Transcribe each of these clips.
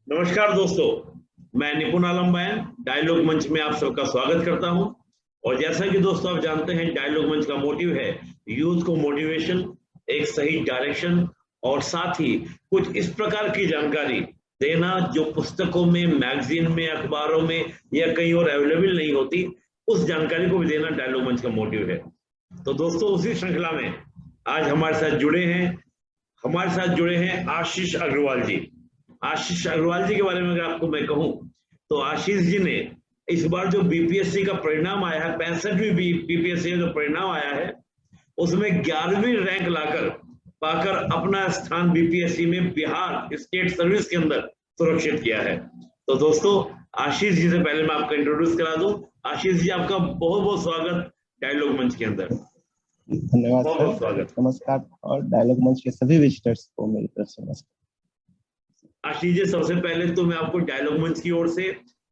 नमस्कार दोस्तों, मैं निपुण आलम बैन डायलॉग मंच में आप सबका स्वागत करता हूं। और जैसा कि दोस्तों आप जानते हैं, डायलॉग मंच का मोटिव है यूथ को मोटिवेशन, एक सही डायरेक्शन और साथ ही कुछ इस प्रकार की जानकारी देना जो पुस्तकों में, मैगजीन में, अखबारों में या कहीं और अवेलेबल नहीं होती। उस जानकारी को भी देना डायलॉग मंच का मोटिव है। तो दोस्तों, उसी श्रृंखला में आज हमारे साथ जुड़े हैं आशीष अग्रवाल जी। आशीष अग्रवाल जी के बारे में अगर आपको मैं कहूं तो आशीष जी ने इस बार जो बीपीएससी का परिणाम आया है, 65वीं बीपीएससी का जो परिणाम आया है, उसमें 11वीं रैंक लाकर पाकर अपना स्थान बीपीएससी में बिहार स्टेट सर्विस के अंदर सुरक्षित किया है। तो दोस्तों, आशीष जी से पहले मैं आपको इंट्रोड्यूस करा दूं। आशीष जी, आपका बहुत बहुत स्वागत डायलॉग मंच के अंदर। धन्यवाद बहुत बहुत स्वागत। नमस्कार, और डायलॉग मंच के सभी विजिटर्स को मेरी तरफ से नमस्कार। आशीष जी, सबसे पहले तो मैं आपको डायलॉग मंच की ओर से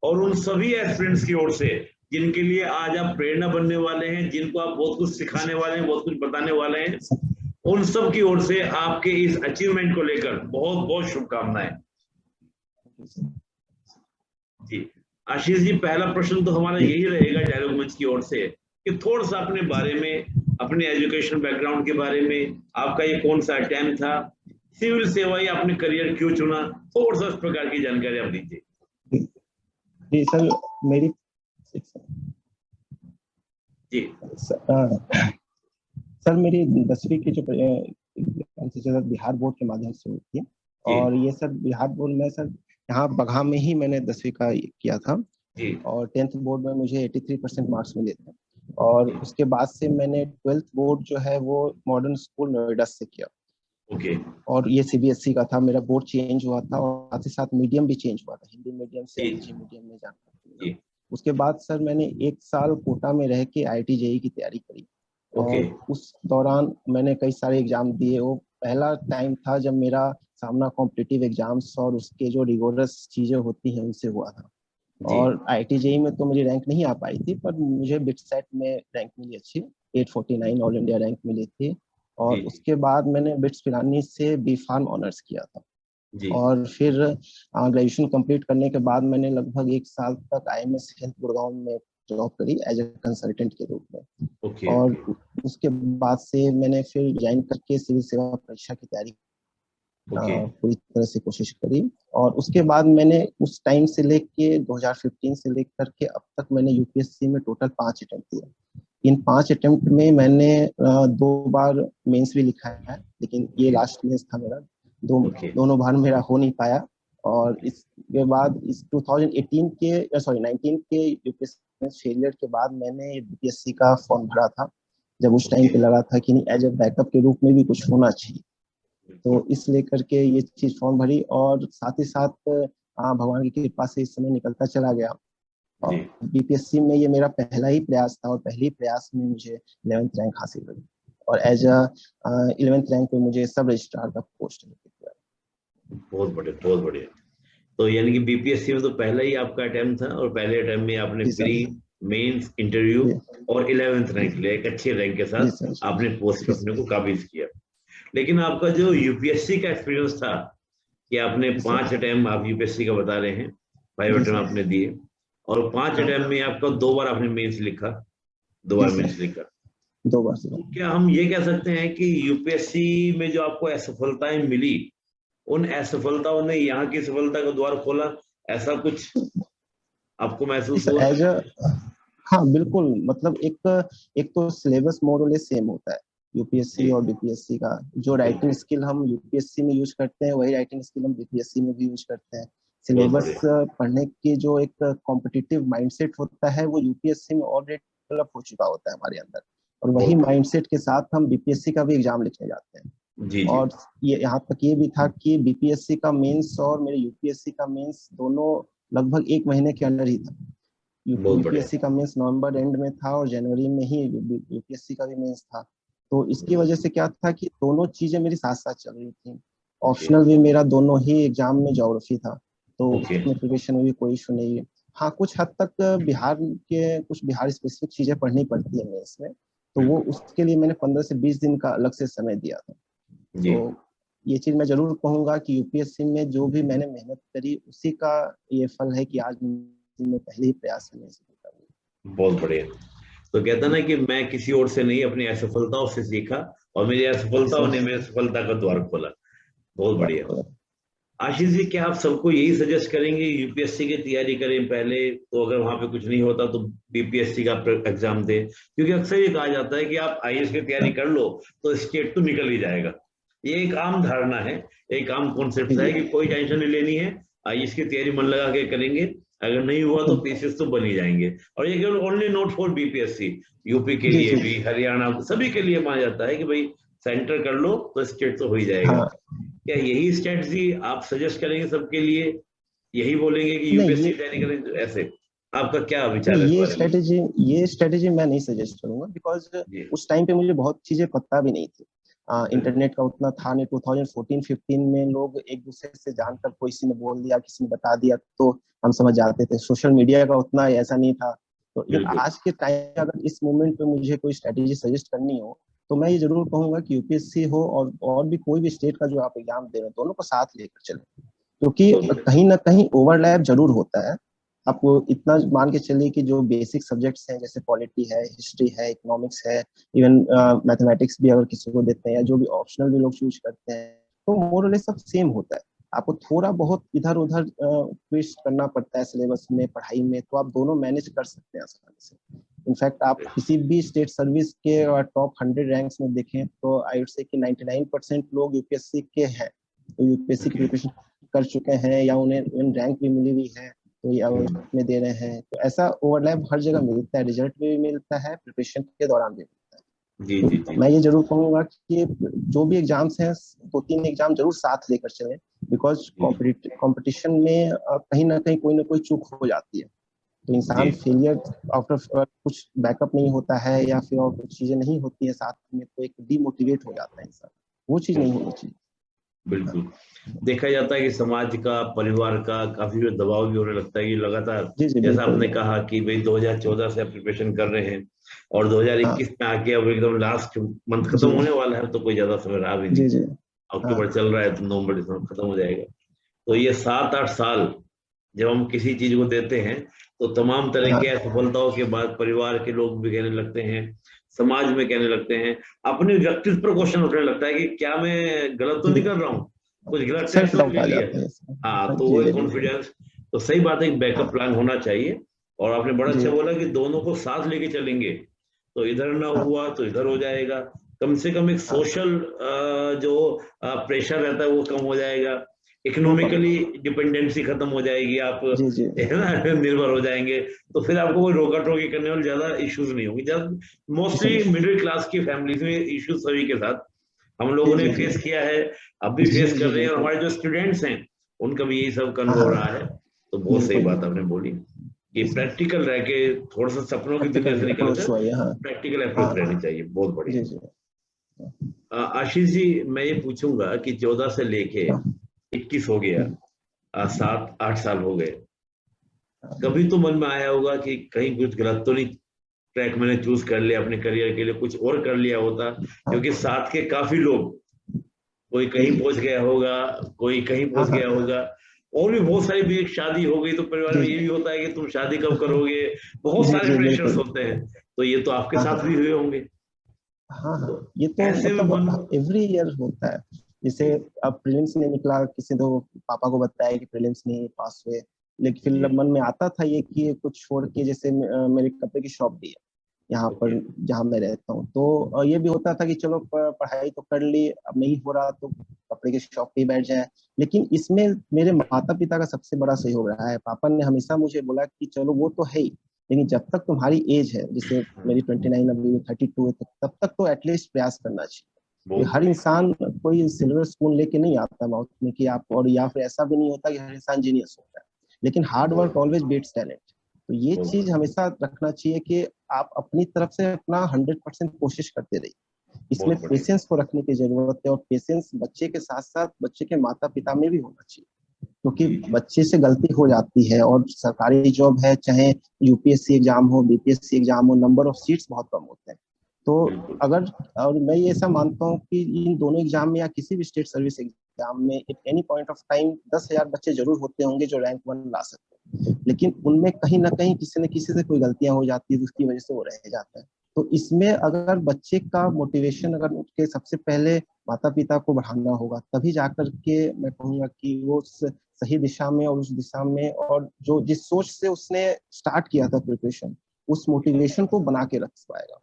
और उन सभी एस्पिरेंट्स की ओर से जिनके लिए आज आप प्रेरणा बनने वाले हैं, जिनको आप बहुत कुछ सिखाने वाले हैं, बहुत कुछ बताने वाले हैं, उन सब की ओर से आपके इस अचीवमेंट को लेकर बहुत बहुत शुभकामनाएं। जी आशीष जी, पहला प्रश्न तो हमारा यही रहेगा डायलॉग मंच की ओर से कि थोड़ा सा अपने बारे में, अपने एजुकेशन बैकग्राउंड के बारे में, आपका ये कौन सा अटेम्प्ट था, सिविल सेवा या आपने करियर क्यों चुना, थोड़ा सा इस प्रकार की जानकारी आप दीजिए। जी सर, मेरी जी सर मेरी 10वीं की जो बिहार बोर्ड के माध्यम से हुई थी, और ये सर बिहार बोर्ड में सर यहाँ बगहा में ही मैंने 10वीं का किया था जी। और 10th बोर्ड में मुझे 83% मार्क्स मिले थे। और उसके बाद से मैंने 12th बोर्ड जो है वो मॉडर्न स्कूल नोएडा से किया। ओके। और ये सीबीएसई का था। मेरा बोर्ड चेंज हुआ था और साथ ही साथ मीडियम भी चेंज हुआ था, हिंदी मीडियम से अंग्रेजी मीडियम में जाना। उसके बाद सर मैंने 1 साल कोटा में रह के IIT जेईई की तैयारी करी। और उस दौरान मैंने कई सारे एग्जाम दिए। वो पहला टाइम था जब मेरा सामना कॉम्पिटिटिव एग्जाम्स और उसके जो रिगोरस चीजें होती हैं उनसे हुआ था। और IIT जेईई में तो मुझे रैंक नहीं आ पाई थी, पर मुझे बिटसेट में रैंक मिली अच्छी, 849 ऑल इंडिया रैंक मिली थी। और उसके बाद मैंने बिट्स पिलानी से बी फार्म ऑनर्स किया था। और फिर ग्रेजुएशन कंप्लीट करने के बाद मैंने लगभग 1 साल तक IMS हेल्थ गुड़गांव में जॉब करी एज ए कंसल्टेंट के रूप में। और उसके बाद से मैंने फिर ज्वाइन करके सिविल सेवा परीक्षा की तैयारी पूरी तरह से कोशिश करी। और उसके बाद मैंने उस टाइम से लेके 2015 से लेकर के अब तक मैंने यूपीएससी में टोटल 5 अटेम्प्ट दिए। इन 5 अटेम्प्ट में मैंने 2 बार मेंस भी लिखा है, लेकिन ये लास्ट मेंस था मेरा। दोनों बार मेरा हो नहीं पाया। और इसके बाद इस 19 के यूपीएससी फेलियर के बाद मैंने बीपीएससी का फॉर्म भरा था, जब उस टाइम पे लगा था कि नहीं, एज ए बैकअप के रूप में भी कुछ होना चाहिए। तो इस लेकर के ये चीज फॉर्म भरी, और साथ ही साथ भगवान की कृपा से इस समय निकलता चला गया। और बीपीएससी में ये मेरा पहला ही प्रयास था, और पहले ही प्रयास में मुझे 11th रैंक हासिल हुई। और एज 11th रैंक पे मुझे सब रजिस्ट्रार का पोस्ट मिला। बहुत बढ़िया, बहुत बढ़िया। तो यानी कि बीपीएससी में तो पहला ही आपका अटेम्प्ट था, और पहले अटेम्प्ट में आपने प्री, मेंस, इंटरव्यू और 11th रैंक लिया। एक अच्छे रैंक के साथ आपने पोस्ट अपने को काबिज किया। लेकिन आपका जो यूपीएससी का एक्सपीरियंस था कि आपने 5 अटेम्प्ट आप यूपीएससी का बता रहे हैं, 5 अटेम्प्ट आपने दिए, और 5 अटेम्प्ट में आपका 2 बार आपने मेंस लिखा, 2 बार मेंस लिखा। 2 बार। तो क्या हम ये कह सकते हैं कि यूपीएससी में जो आपको असफलताएं मिली, उन असफलताओं ने यहाँ की सफलता का द्वार खोला, ऐसा कुछ आपको महसूस हुआ? हाँ बिल्कुल, मतलब एक तो सिलेबस मोर और लेस सेम होता है यूपीएससी और बीपीएससी का। जो राइटिंग स्किल हम यूपीएससी में यूज करते हैं, वही राइटिंग स्किल हम बीपीएससी में भी यूज करते हैं। सिलेबस पढ़ने की जो एक कॉम्पिटिटिव माइंडसेट होता है, वो यूपीएससी में ऑलरेडी डेवलप हो चुका होता है हमारे अंदर, और वही माइंडसेट के साथ हम बीपीएससी का भी एग्जाम लिखने जाते हैं। और ये यहाँ तक ये भी था कि बीपीएससी का मेंस और मेरे यूपीएससी का मेंस दोनों लगभग 1 महीने के अंदर ही था। यूपीएससी का मेंस नवंबर एंड में था, और जनवरी में ही यूपीएससी का भी मेंस था। तो इसकी वजह से क्या था कि दोनों चीजें मेरी साथ साथ चल रही थी। ऑप्शनल भी मेरा दोनों ही एग्जाम में ज्योग्राफी था, तो उसमें प्रिपरेशन में भी कोई इशू नहीं है। हाँ, कुछ हद तक बिहार स्पेसिफिक चीजें पढ़नी पड़ती है मेंस में, तो वो उसके लिए मैंने 15 से 20 दिन का अलग से समय दिया था। तो ये चीज मैं जरूर कहूंगा कि यूपीएससी में जो भी मैंने मेहनत करी उसी का ये फल है कि आज मैं पहले ही प्रयास करने से कर। बहुत बढ़िया। तो कहता ना कि मैं किसी और से नहीं, अपनी असफलताओं से सीखा और मेरी असफलताओं ने मेरी सफलता का द्वार खोला। बहुत बढ़िया। आशीष जी, क्या आप सबको यही सजेस्ट करेंगे यूपीएससी की तैयारी करें पहले, तो अगर वहां पे कुछ नहीं होता तो बीपीएससी का एग्जाम दे? क्योंकि अक्सर ये कहा जाता है कि आप आईएएस की तैयारी कर लो तो स्टेट तो निकल ही जाएगा। ये एक आम धारणा है, एक आम कॉन्सेप्ट है कि कोई टेंशन नहीं लेनी है, आईएएस की तैयारी मन लगा के करेंगे, अगर नहीं हुआ तो पीसीएस तो बन ही जाएंगे। और ये केवल only not for BPSC, UP के लिए भी, हरियाणा, सभी के लिए माना जाता है कि भाई सेंटर कर लो तो स्टेट तो हो ही जाएगा। हाँ। क्या यही स्ट्रेटजी आप सजेस्ट करेंगे सबके लिए? यही बोलेंगे कि यूपीएससी तैयारी करें? ऐसे आपका क्या विचार है? ये स्ट्रेटेजी मैं नहीं सजेस्ट करूंगा, बिकॉज उस टाइम पे मुझे बहुत चीजें पता भी नहीं थी। इंटरनेट का उतना था नहीं। 2014-15 में लोग एक दूसरे से जानकर, कोई किसी ने बोल दिया, किसी ने बता दिया तो हम समझ जाते थे। सोशल मीडिया का उतना ऐसा नहीं था। तो आज के टाइम अगर इस मोमेंट पे मुझे कोई स्ट्रेटेजी सजेस्ट करनी हो तो मैं ये जरूर कहूंगा कि यूपीएससी हो और भी कोई भी स्टेट का जो आप एग्जाम दे रहे हैं, दोनों को साथ लेकर चलें, क्योंकि कहीं ना कहीं ओवरलैप जरूर होता है। आपको इतना मान के चलिए कि जो बेसिक सब्जेक्ट्स हैं, जैसे पॉलिटी है, हिस्ट्री है, इकोनॉमिक्स है, इवन मैथमेटिक्स भी अगर किसी को देते हैं, या जो भी ऑप्शनल भी लोग चूज करते हैं, तो मोर और लेस सब सेम होता है। आपको थोड़ा बहुत इधर उधर ट्विस्ट करना पड़ता है सिलेबस में, पढ़ाई में, तो आप दोनों मैनेज कर सकते हैं आसानी से। इनफैक्ट आप किसी भी स्टेट सर्विस के टॉप 100 रैंक्स में देखें तो आई वुड से कि 99% लोग यूपीएससी के हैं, तो यूपीएससी की प्रिपरेशन कर चुके हैं या उन्हें रैंक भी मिली हुई है तो ये में दे रहे हैं। तो ऐसा ओवरलैप हर जगह मिलता है, रिजल्ट भी मिलता है, प्रिपरेशन के दौरान भी मिलता है। जी। मैं ये जरूर कहूंगा कि जो भी एग्जाम्स हैं 2-3 एग्जाम जरूर साथ लेकर चलें, बिकॉज कंपटीशन में कहीं ना कहीं कोई ना कोई चूक हो जाती है, तो इंसान फेलियर आफ्टर कुछ बैकअप नहीं होता है या फिर और कुछ चीजें नहीं होती है साथ में, तो एक डिमोटिवेट हो जाता है इंसान। वो चीज नहीं होनी चाहिए। बिल्कुल। देखा जाता है कि समाज का, परिवार का काफी दबाव भी होने लगता है कि लगातार, जैसा आपने कहा कि भाई 2014 से आप प्रिपरेशन कर रहे हैं और 2021 में आके अब एकदम लास्ट मंथ खत्म होने वाला है, तो कोई ज्यादा समय रहा भी नहीं। अक्टूबर चल रहा है तो नवंबर दिसंबर खत्म हो जाएगा। तो ये 7-8 साल जब हम किसी चीज को देते हैं तो तमाम तरह के असफलताओं के बाद परिवार के लोग भी कहने लगते हैं, समाज में कहने लगते हैं, अपने व्यक्तित्व पर क्वेश्चन उठने लगता है कि क्या मैं गलत तो नहीं कर रहा हूँ, कुछ गलत टेस्ट तो ले लिया। हाँ, तो वो कॉन्फिडेंस, तो सही बात है, एक बैकअप प्लान होना चाहिए। और आपने बड़ा अच्छा बोला कि दोनों को साथ लेके चलेंगे तो इधर ना हुआ तो इधर हो जाएगा। कम से कम एक सोशल जो प्रेशर रहता है वो कम हो जाएगा, इकोनॉमिकली डिपेंडेंसी खत्म हो जाएगी, आप निर्भर हो जाएंगे, तो फिर आपको कोई रोका टोकी करने वाले ज्यादा इश्यूज नहीं होंगे। जब मोस्टली मिडिल क्लास की फैमिलीज में इश्यूज सभी के साथ हम लोगों ने फेस किया है, अब भी फेस कर रहे हैं, और हमारे जो स्टूडेंट्स हैं उनका भी यही सब अनुभव रहा है। तो बहुत सही बात आपने बोली कि प्रैक्टिकल रह के, थोड़ा सा सपनों की दुनिया से निकल कर प्रैक्टिकल अप्रोच रहनी चाहिए। बहुत बढ़िया। आशीष जी, मैं ये पूछूंगा कि 14 से लेके 21 हो गया, 7-8 साल हो गए, कभी तो मन में आया होगा कि कहीं कुछ गलत तो नहीं ट्रैक मैंने चूज कर लिया अपने करियर के लिए, कुछ और कर लिया होता? क्योंकि साथ के काफी लोग, कोई कहीं पहुंच गया होगा, कोई कहीं पहुंच गया होगा, और भी बहुत सारी, भी एक शादी हो गई तो परिवार में ये भी होता है कि तुम शादी कब करोगे, बहुत सारे प्रेशर्स होते हैं, तो ये तो आपके साथ भी हुए होंगे। ये तो मतलब एवरी ईयर होता है। जैसे अब प्रीलिम्स में निकला, किसी तो पापा को बताया कि प्रीलिम्स में पास हुए, लेकिन फिर मन में आता था ये कि कुछ छोड़ के, जैसे मेरे कपड़े की शॉप भी है यहाँ पर जहाँ मैं रहता हूँ, तो ये भी होता था कि चलो पढ़ाई तो कर ली, अब नहीं हो रहा तो कपड़े की शॉप पे बैठ जाए। लेकिन इसमें मेरे माता पिता का सबसे बड़ा सहयोग रहा है। पापा ने हमेशा मुझे बोला कि चलो वो तो है ही, लेकिन जब तक तुम्हारी एज है, जैसे मेरी 29 अभी 32 है, तब तक तो एटलीस्ट प्रयास करना चाहिए। हर इंसान कोई सिल्वर स्पून लेके नहीं आता माउथ में कि आप, और या फिर ऐसा भी नहीं होता कि हर इंसान जीनियस होता है, लेकिन hard work always beats talent. तो ये चीज हमेशा रखना चाहिए कि आप अपनी तरफ से अपना 100% कोशिश करते रहिए। इसमें पेशेंस को रखने की जरूरत है, और पेशेंस बच्चे के साथ साथ बच्चे के माता पिता में भी होना चाहिए, क्योंकि बच्चे से गलती हो जाती है। और सरकारी जॉब है, चाहे यूपीएससी एग्जाम हो, बीपीएससी एग्जाम हो, नंबर ऑफ सीट्स बहुत कम होते हैं। तो अगर, और मैं ये ऐसा मानता हूँ कि इन दोनों एग्जाम में या किसी भी स्टेट सर्विस एग्जाम में at any point of time 10,000 बच्चे जरूर होते होंगे जो रैंक 1 ला सकते हैं, लेकिन उनमें कहीं ना कहीं किसी न किसी से कोई गलतियां हो जाती है जिसकी वजह से वो रह जाता है। तो इसमें अगर बच्चे का मोटिवेशन अगर उसके सबसे पहले माता पिता को बढ़ाना होगा, तभी जाकर के मैं कहूँगा कि वो सही दिशा में और उस दिशा में, और जो जिस सोच से उसने स्टार्ट किया था प्रिपरेशन, उस मोटिवेशन को बना के रख पाएगा।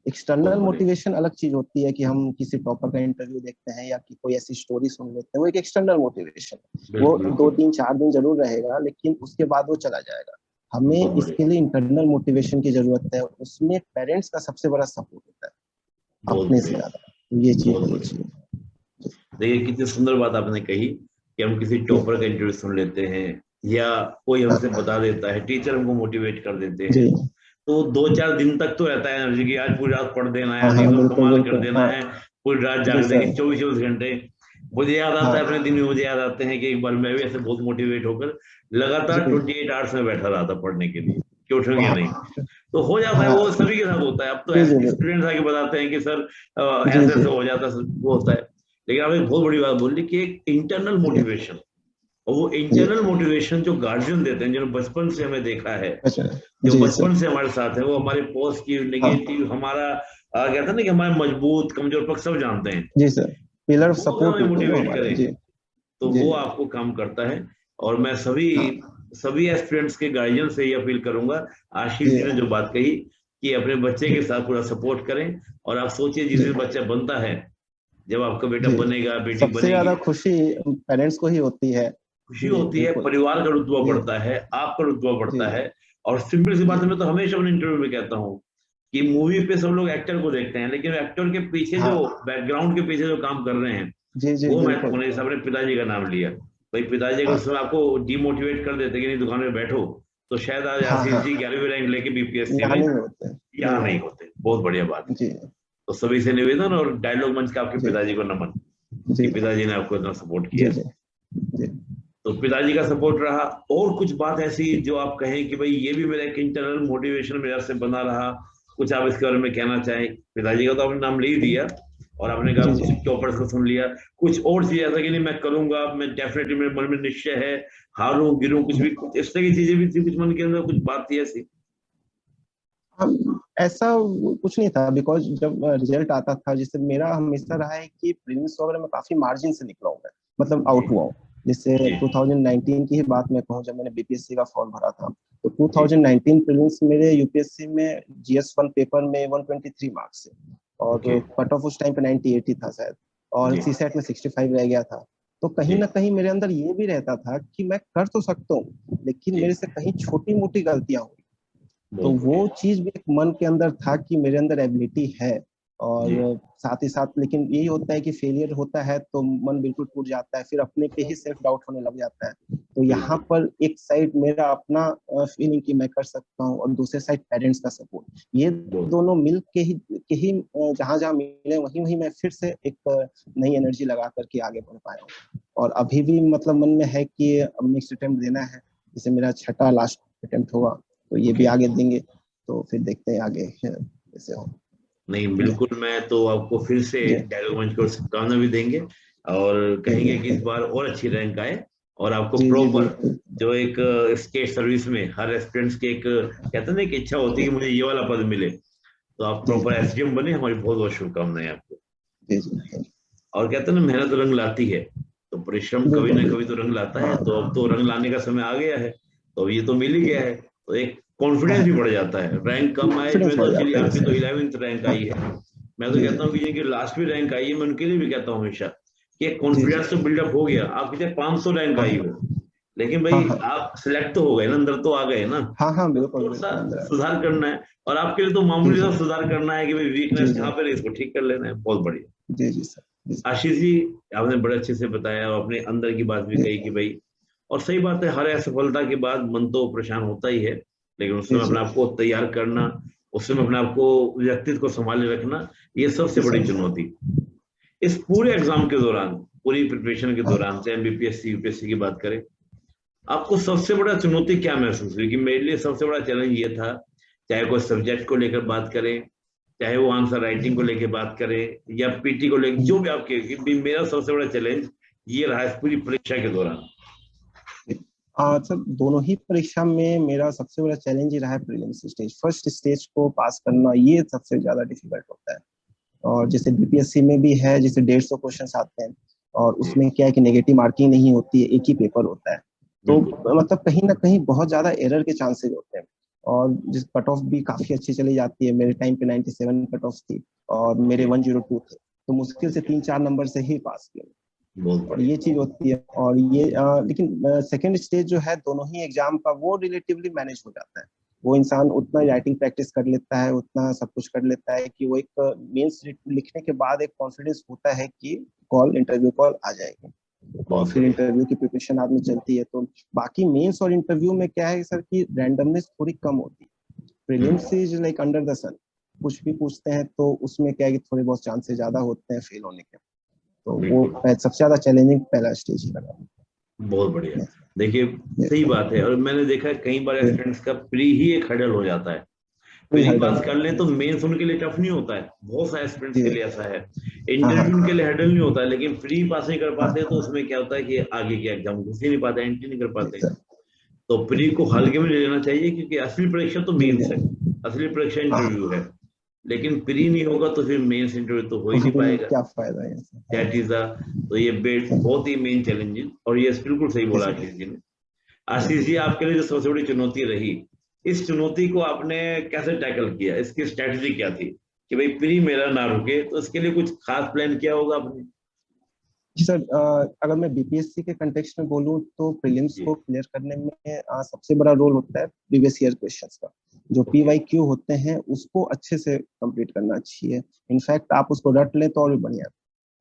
एक्सटर्नल मोटिवेशन अलग चीज होती है कि हम किसी टॉपर का इंटरव्यू देखते हैं या कि कोई ऐसी स्टोरी सुन लेते हैं, वो एक एक्सटर्नल मोटिवेशन, वो 2-3-4 दिन जरूर रहेगा, लेकिन उसके बाद वो चला जाएगा। हमें इसके लिए इंटरनल मोटिवेशन की जरूरत है, उसमें पेरेंट्स का सबसे बड़ा सपोर्ट होता है अपने से ज्यादा, ये चीज होनी चाहिए। देखिए कितनी सुंदर बात आपने कही कि हम किसी टॉपर का इंटरव्यू सुन लेते हैं या कोई हमसे बता देता है, टीचर हमको मोटिवेट कर देते हैं, तो 2-4 दिन तक तो रहता है एनर्जी की आज पूरी रात पढ़ देना है, आज तो कमाल कर देना है, पूरी रात जाग देंगे 24 घंटे। मुझे याद आता है अपने दिन में, मुझे याद आते हैं कि एक बार मैं भी ऐसे बहुत मोटिवेट होकर लगातार 28 आवर्स में बैठा रहा था पढ़ने के लिए कि उठेंगे नहीं, तो हो जाता है, वो सभी के साथ होता है। अब तो स्टूडेंट्स आके बताते हैं कि सर ऐसे ऐसे हो जाता है, वो होता है। लेकिन आपने बहुत बड़ी बात बोली कि एक इंटरनल मोटिवेशन, और वो इंटरनल मोटिवेशन जो गार्जियन देते हैं, जो बचपन से हमें देखा है, जो बचपन से हमारे साथ है, वो हमारे पॉजिटिव नेगेटिव हमारा कहते हैं ना कि हमारे मजबूत कमजोर पक्ष सब जानते हैं जी sir, pillar of support motivate करें तो वो आपको काम करता है। और मैं सभी एस्पिरेंट्स के गार्जियन से ये अपील करूंगा, आशीष जी ने जो बात कही कि अपने बच्चे के साथ पूरा सपोर्ट करें। और आप सोचिए जिस दिन बच्चा बनता है, जब आपका बेटा बनेगा, बेटी बनेगी, सबसे ज्यादा खुशी पेरेंट्स को ही होती है, खुशी होती है, परिवार का रुतबा बढ़ता है, आपका रुतबा बढ़ता है। और सिंपल सी बात, मैं तो हमेशा अपने इंटरव्यू में कहता हूँ कि मूवी पे सब लोग एक्टर को देखते हैं, लेकिन एक्टर के पीछे जो बैकग्राउंड के पीछे जो काम कर रहे हैं वो महत्वपूर्ण है। जैसे अपने पिताजी का नाम लिया, भाई पिताजी को उसमें आपको डिमोटिवेट कर देते कि नहीं दुकान में बैठो, तो शायद आज आशीष जी 11वीं रैंक लेके बीपीएससी में यहाँ नहीं होते। बहुत बढ़िया बात है। तो सभी से निवेदन, और डायलॉग मंच का आपके पिताजी को नमन कि पिताजी ने आपको इतना सपोर्ट किया। तो पिताजी का सपोर्ट रहा। और कुछ बात ऐसी जो आप कहें कि भाई ये भी मेरा एक इंटरनल मोटिवेशन मेरा से बना रहा, कुछ आप इसके बारे में कहना चाहें? पिताजी का तो आपने नाम ले ही दिया और आपने कहा कुछ टॉपर्स को सुन लिया, कुछ और चीज ऐसा कि नहीं मैं करूंगा, मैं डेफिनेटली मेरे मन में निश्चय है, हारूं गिरूं कुछ भी, कुछ इस तरह की चीजें भी थी कुछ मन के अंदर, कुछ बात थी ऐसी? ऐसा कुछ नहीं था, बिकॉज जब रिजल्ट आता था, जिससे मेरा हमेशा रहा है कि प्रीलिम्स वगैरह में काफी मार्जिन से निकला हूँ मैं, मतलब आउट हुआ हूँ। जैसे 2019 की ही बात मैं कहूँ, जब मैंने बीपीएससी का फॉर्म भरा था, तो 2019 प्रीलिम्स मेरे यूपीएससी में GS1 पेपर में 123 मार्क्स से, और कट ऑफ उस टाइम पे 98 ही था शायद, और सीसेट में 65 रह गया था। तो कहीं ना कहीं मेरे अंदर ये भी रहता था कि मैं कर तो सकता हूँ, लेकिन मेरे से कहीं छोटी मोटी गलतियां हुई, तो वो चीज भी एक मन के अंदर था कि मेरे अंदर एबिलिटी है। और साथ ही साथ लेकिन यही होता है कि फेलियर होता है तो मन बिल्कुल टूट जाता है, फिर अपने पे ही सेल्फ डाउट होने लग जाता है। तो यहाँ पर एक साइड मेरा अपना फीलिंग कि मैं कर सकता हूँ, और दूसरे साइड पेरेंट्स का सपोर्ट, ये दोनों मिल के ही जहाँ जहाँ मिले वहीं मैं फिर से एक नई एनर्जी लगा करके आगे बढ़ पाया हूँ। और अभी भी मतलब मन में है कि अब नेक्स्ट अटेम्प्ट देना है, जैसे मेरा 6ठा लास्ट अटेम्प्ट होगा, तो ये भी आगे देंगे, तो फिर देखते हैं आगे कैसे हो। नहीं बिल्कुल, मैं तो आपको फिर से डायलॉग मंच को शुभकामना भी देंगे और कहेंगे कि इस बार और अच्छी रैंक आए, और आपको प्रॉपर जो एक स्टेट सर्विस में हर एस्पिरेंट्स की एक कहते हैं ना कि इच्छा होती है कि मुझे ये वाला पद मिले, तो आप प्रॉपर एसडीएम बने। हमारी बहुत बहुत शुभकामनाएं आपको। और कहते हैं ना मेहनत रंग लाती है, तो परिश्रम कभी ना कभी तो रंग लाता है। तो अब तो रंग लाने का समय आ गया है, तो ये तो मिल ही गया है, तो एक कॉन्फिडेंस भी बढ़ जाता है। रैंक कम आए में तो चलिए, आपकी तो 11वीं रैंक आई है, मैं तो कहता हूँ कि जिनकी लास्ट भी रैंक आई है, मैं उनके लिए भी कहता हूँ हमेशा कि कॉन्फिडेंस तो बिल्डअप हो गया। आपकी चाहे 500 रैंक आई हो, लेकिन भाई आप सिलेक्ट तो हो गए ना, अंदर तो आ गए ना। थोड़ा सा सुधार करना है, और आपके लिए तो मामूली सा सुधार करना है कि भाई वीकनेस कहाँ पे, इसको ठीक कर लेना है। बहुत बढ़िया आशीष जी, आपने बड़े अच्छे से बताया और अपने अंदर की बात भी कही कि भाई, और सही बात है, हर असफलता के बाद मन तो परेशान होता ही है, लेकिन उसमें अपने आप को तैयार करना, उसमें अपने आप को व्यक्तित्व को संभाले रखना, ये सबसे बड़ी चुनौती। इस पूरे एग्जाम के दौरान, पूरी प्रिपरेशन के दौरान, चाहे बीपीएससी यूपीएससी की बात करें, आपको सबसे बड़ा चुनौती क्या महसूस हुई कि मेरे लिए सबसे बड़ा चैलेंज ये था? चाहे कोई सब्जेक्ट को लेकर बात करें, चाहे वो आंसर राइटिंग को लेके बात करे या पीटी को लेके, जो भी आपके, मेरा सबसे बड़ा चैलेंज ये रहा है पूरी परीक्षा के दौरान। सर दोनों ही परीक्षा में मेरा सबसे बड़ा चैलेंज ही रहा है प्रीलिम्स स्टेज। फर्स्ट स्टेज को पास करना ये सबसे ज्यादा डिफिकल्ट होता है। और जैसे बीपीएससी में भी है, जैसे 150 क्वेश्चन आते हैं और उसमें क्या है कि नेगेटिव मार्किंग नहीं होती है, एक ही पेपर होता है, तो मतलब कहीं ना कहीं बहुत ज्यादा एरर के चांसेस होते हैं। और जिस कट ऑफ भी काफी अच्छी चली जाती है, मेरे टाइम पे 97 कट ऑफ थी और मेरे 102 थे, तो मुश्किल से 3-4 नंबर से ही पास किया। और ये चीज होती है। और ये लेकिन सेकंड स्टेज जो है दोनों ही एग्जाम का, वो रिलेटिवली मैनेज हो जाता है। वो इंसान उतना राइटिंग प्रैक्टिस कर लेता है, उतना सब कुछ कर लेता है कि वो एक मेंस लिखने के बाद एक कॉन्फिडेंस होता है कि इंटरव्यू कॉल आ जाएगी, और फिर इंटरव्यू की प्रिपरेशन आदमी चलती है। तो बाकी मेंस और इंटरव्यू में क्या है सर कि रैंडमनेस थोड़ी कम होती है। Prelims is like under the sun, कुछ भी पूछते हैं तो उसमें क्या है कि थोड़े बहुत चांसेस ज्यादा होते हैं फेल होने के। तो वो सबसे ज्यादा चैलेंजिंग पहला स्टेज ही लगा। बहुत बढ़िया। देखिए सही बात है, और मैंने देखा है कई बार स्टूडेंट्स का प्री ही एक हर्डल हो जाता है। प्री पास कर लें तो मेंस उनके लिए टफ नहीं होता है, बहुत सारे स्टूडेंट्स के लिए ऐसा है। इंटरव्यू उनके लिए हर्डल नहीं होता है, लेकिन प्री पास नहीं कर पाते तो उसमें क्या होता है कि आगे के एग्जाम घुस ही नहीं पाते, एंट्री नहीं कर पाते। तो प्री को हल्के में ले लेना चाहिए, क्योंकि असली परीक्षा तो मेंस है, असली परीक्षा इंटरव्यू है। लेकिन प्री नहीं होगा तो फिर मेंस इंटरव्यू तो हो ही नहीं पाएगा, क्या फायदा है। दैट इज तो ये बहुत ही मेन चैलेंज। और ये बिल्कुल सही बोला आशीष जी ने। आशीष जी, आपके लिए जो सबसे बड़ी चुनौती रही, इस चुनौती को आपने कैसे टैकल किया, इसकी स्ट्रेटजी क्या थी कि भाई प्री मेरा ना रुके? तो इसके लिए कुछ खास प्लान किया होगा आपने? जी सर, अगर मैं बीपीएससी के कंटेक्स्ट में बोलूं तो प्रीलिम्स को क्लियर करने में सबसे बड़ा रोल होता है प्रीवियस ईयर क्वेश्चंस का। जो पीवाईक्यू होते हैं उसको अच्छे से कंप्लीट करना चाहिए। इनफैक्ट आप उसको रट लें तो और भी बढ़िया।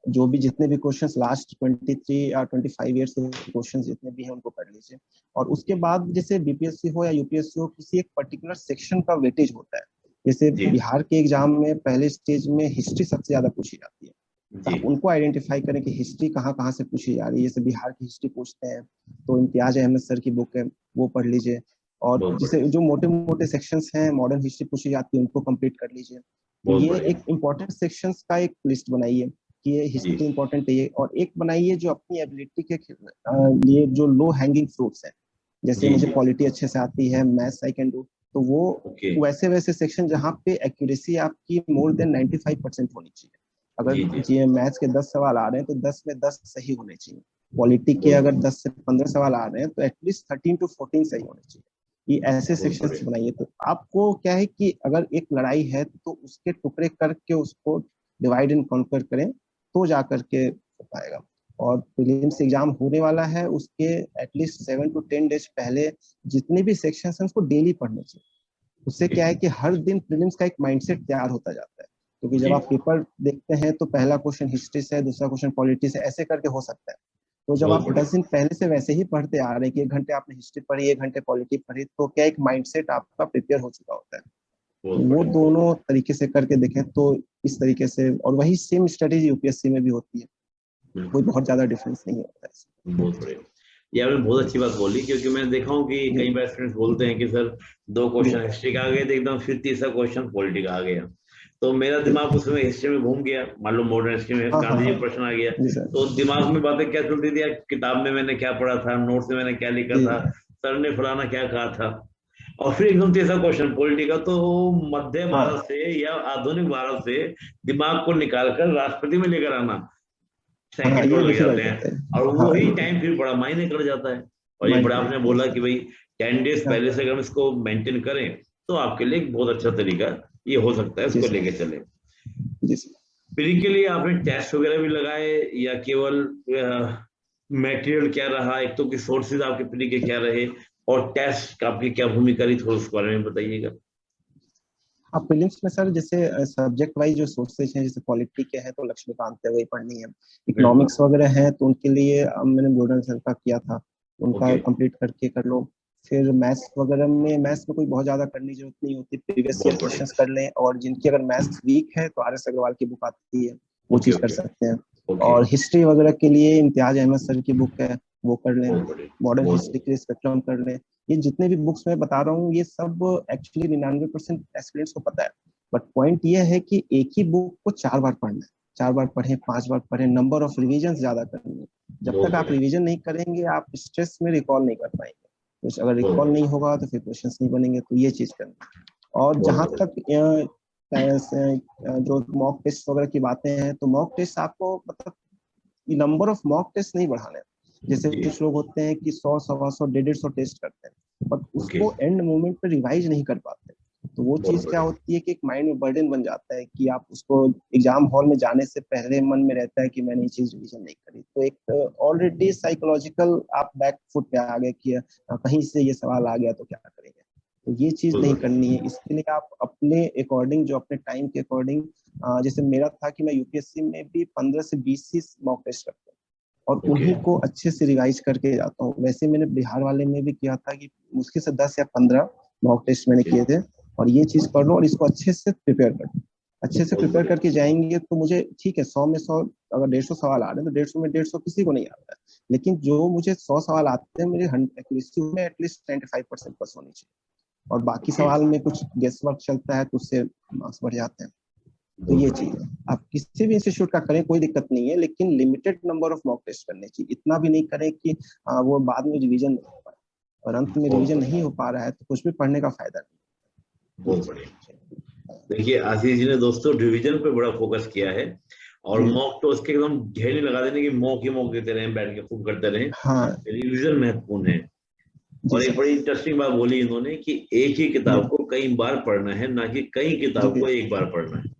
जो भी जितने भी क्वेश्चंस लास्ट 23 या 25 ईयर्स के क्वेश्चंस जितने भी हैं उनको पढ़ लीजिए। और उसके बाद जैसे बीपीएससी हो या यूपीएससी हो, किसी एक पर्टिकुलर सेक्शन का वेटेज होता है। जैसे बिहार के एग्जाम में पहले स्टेज में हिस्ट्री सबसे ज्यादा पूछी जाती है, तो आप उनको आइडेंटिफाई करें कि हिस्ट्री कहाँ कहाँ से पूछी जा रही है। जैसे बिहार की हिस्ट्री पूछते हैं तो इम्तियाज अहमद सर की बुक है, वो पढ़ लीजिए। और जैसे जो मोटे मोटे सेक्शंस हैं, मॉडर्न हिस्ट्री पूछी जाती है, उनको कंप्लीट कर लीजिए। तो ये एक इम्पोर्टेंट सेक्शंस का एक लिस्ट बनाइए कि ये हिस्ट्री इंपॉर्टेंट है ये, और एक बनाइए जो अपनी एबिलिटी के लिए जो लो हैंगिंग फ्रूट्स हैं। जैसे मुझे पॉलिटी अच्छे से आती है, मैथ्स आई कैन डू, तो वो वैसे सेक्शन जहाँ पे एक्यूरेसी आपकी मोर देन 95% होनी चाहिए। अगर ये मैथ्स के 10 सवाल आ रहे हैं तो 10 में 10 सही होने चाहिए। पॉलिटी के अगर 10 से 15 सवाल आ रहे हैं तो एटलीस्ट 13 to 14 सही होने चाहिए। ये ऐसे सेक्शंस बनाइए। तो आपको क्या है कि अगर एक लड़ाई है तो उसके टुकड़े करके उसको डिवाइड एंड कॉन्कर करें तो जा करके हो पाएगा। और प्रीलिम्स एग्जाम होने वाला है, उसके एटलीस्ट 7 to 10 डेज पहले जितने भी सेक्शंस हैं उसको डेली पढ़ने चाहिए। उससे क्या है कि हर दिन प्रीलिम्स का एक माइंडसेट तैयार होता जाता है। क्योंकि जब आप पेपर देखते हैं तो पहला क्वेश्चन हिस्ट्री से है, दूसरा क्वेश्चन पॉलिटी से, ऐसे करके हो सकता है। तो जब आप 10 दिन पहले से वैसे ही पढ़ते आ रहे हैं कि 1 घंटे आपने हिस्ट्री पढ़ी, 1 घंटे पॉलिटी पढ़ी, तो क्या एक माइंडसेट आपका प्रिपेयर हो चुका होता है। वो दोनों तरीके से करके देखें तो इस तरीके से, और वही सेम स्ट्रेटेजी यूपीएससी में भी होती है, कोई बहुत ज्यादा डिफरेंस नहीं होता है। बहुत बढ़िया, ये आपने बहुत अच्छी बात बोली। क्योंकि मैंने देखा हूँ कि कई बार स्टूडेंट्स बोलते हैं कि सर 2 क्वेश्चन हिस्ट्री का आ गए थे एकदम, फिर तीसरा क्वेश्चन पॉलिटी का आ गया। तो मेरा दिमाग उस समय हिस्ट्री में घूम गया, मान लो मॉडर्न हिस्ट्री में गांधी जी प्रश्न आ गया, तो दिमाग में बातें क्या चलती थी, किताब में मैंने क्या पढ़ा था, नोट्स में मैंने क्या लिखा था, सर ने फलाना क्या कहा था। और फिर एकदम तीसरा क्वेश्चन पॉलिटी का, तो मध्य भारत से या आधुनिक भारत से दिमाग को निकालकर राष्ट्रपति में लेकर आना, सेकंड लग जाते हैं। और वही टाइम फिर बड़ा मायने कर जाता है। और ये बड़ा आपने बोला कि भाई 10 डेज पहले से अगर हम इसको मेंटेन करें तो आपके लिए बहुत अच्छा तरीका ये हो सकता है, इसको लेके चले। प्री के लिए आपने टेस्ट वगैरह भी लगाए या केवल मटेरियल क्या रहा, एक तो कि सोर्सेज आपके प्री के क्या रहे और टेस्ट आपकी क्या भूमिका रही, थोड़ा उसके बारे में बताइएगा। आप प्रीलिम्स में सर जैसे सब्जेक्ट वाइज जो सोर्सेज हैं, जैसे पॉलिटी के हैं तो लक्ष्मीकांत है, वही पढ़नी है। इकोनॉमिक्स वगैरह है तो उनके लिए मैंने ब्लोडन सर का किया था, उनका कंप्लीट करके कर लो। फिर मैथ्स वगैरह में, मैथ्स में कोई बहुत ज्यादा करने की जरूरत नहीं होती, प्रीवियस ईयर क्वेश्चंस कर लें। और जिनकी अगर मैथ्स वीक है तो आर एस अग्रवाल की बुक आती है, वो चीज कर सकते हैं। और हिस्ट्री वगैरह के लिए इम्तियाज अहमद सर की बुक है, वो कर लें। मॉडर्न हिस्ट्री के लिए स्पेक्ट्रम कर लें। ये जितने भी बुक्स मैं बता रहा हूँ ये सब एक्चुअली 99% एस्पिरेंट्स को पता है। बट पॉइंट ये है कि एक ही बुक को 4 बार पढ़ना है, 4 बार पढ़े, 5 बार पढ़े, नंबर ऑफ रिविजन ज्यादा करनी है। जब तक आप रिविजन नहीं करेंगे आप स्ट्रेस में रिकॉल नहीं कर पाएंगे, तो अगर रिकॉल नहीं होगा तो फिर क्वेश्चंस नहीं बनेंगे, तो ये चीज करनी है। और जहां तक जो मॉक टेस्ट वगैरह की बातें हैं, तो मॉक टेस्ट आपको मतलब नंबर ऑफ मॉक टेस्ट नहीं बढ़ाने, जैसे कुछ लोग होते हैं कि 100, 125, 150 टेस्ट करते हैं बट उसको एंड मोमेंट पे रिवाइज नहीं कर पाते, तो वो चीज क्या होती है कि एक माइंड में बर्डन बन जाता है कि आप उसको एग्जाम हॉल में जाने से पहले मन में रहता है कि मैंने ये चीज रिवीजन नहीं करी, तो एक ऑलरेडी साइकोलॉजिकल आप बैक फुट पे आ गए कि कहीं से ये सवाल आ गया तो क्या करेंगे, तो ये चीज नहीं करनी है। इसके लिए आप अपने अकॉर्डिंग, जो अपने टाइम के अकॉर्डिंग, जैसे मेरा था कि मैं यूपीएससी में भी 15 से 20 मॉक टेस्ट करता हूँ और उन्हीं को अच्छे से रिवाइज करके जाता हूँ। वैसे मैंने बिहार वाले में भी किया था कि मुश्किल से 10 या 15 मॉक टेस्ट मैंने किए थे, और ये चीज कर लो और इसको अच्छे से प्रिपेयर कर लो। अच्छे से प्रिपेयर करके जाएंगे तो मुझे ठीक है 100 में 100, अगर 150 सवाल आ रहे हैं तो 150 में 150 किसी को नहीं आता है, लेकिन जो मुझे 100 सवाल आते हैं मेरे एक्यूरेसी में एटलीस्ट 95% प्लस होनी चाहिए, और बाकी सवाल में कुछ गेस वर्क चलता है तो उससे मार्क्स बढ़ जाते हैं। तो ये चीज है, आप किसी भी इंस्टीट्यूट का करें कोई दिक्कत नहीं है, लेकिन limited number of mock test करने चाहिए, इतना भी नहीं करें कि वो बाद में रिवीजन नहीं हो पाए, और अंत में रिवीजन नहीं हो पा रहा है तो कुछ भी पढ़ने का फायदा नहीं। बहुत बढ़िया। देखिए आशीष जी ने दोस्तों रिवीजन पे बड़ा फोकस किया है, और मॉक तो उसके एकदम ढेर लगा देने की मॉक ही मॉक देते रहे, बैठ के खूब करते रहे। हाँ, रिवीजन महत्वपूर्ण है। और एक बड़ी इंटरेस्टिंग बात बोली इन्होंने कि एक ही किताब को कई बार पढ़ना है, ना कि कई किताब को एक बार पढ़ना है।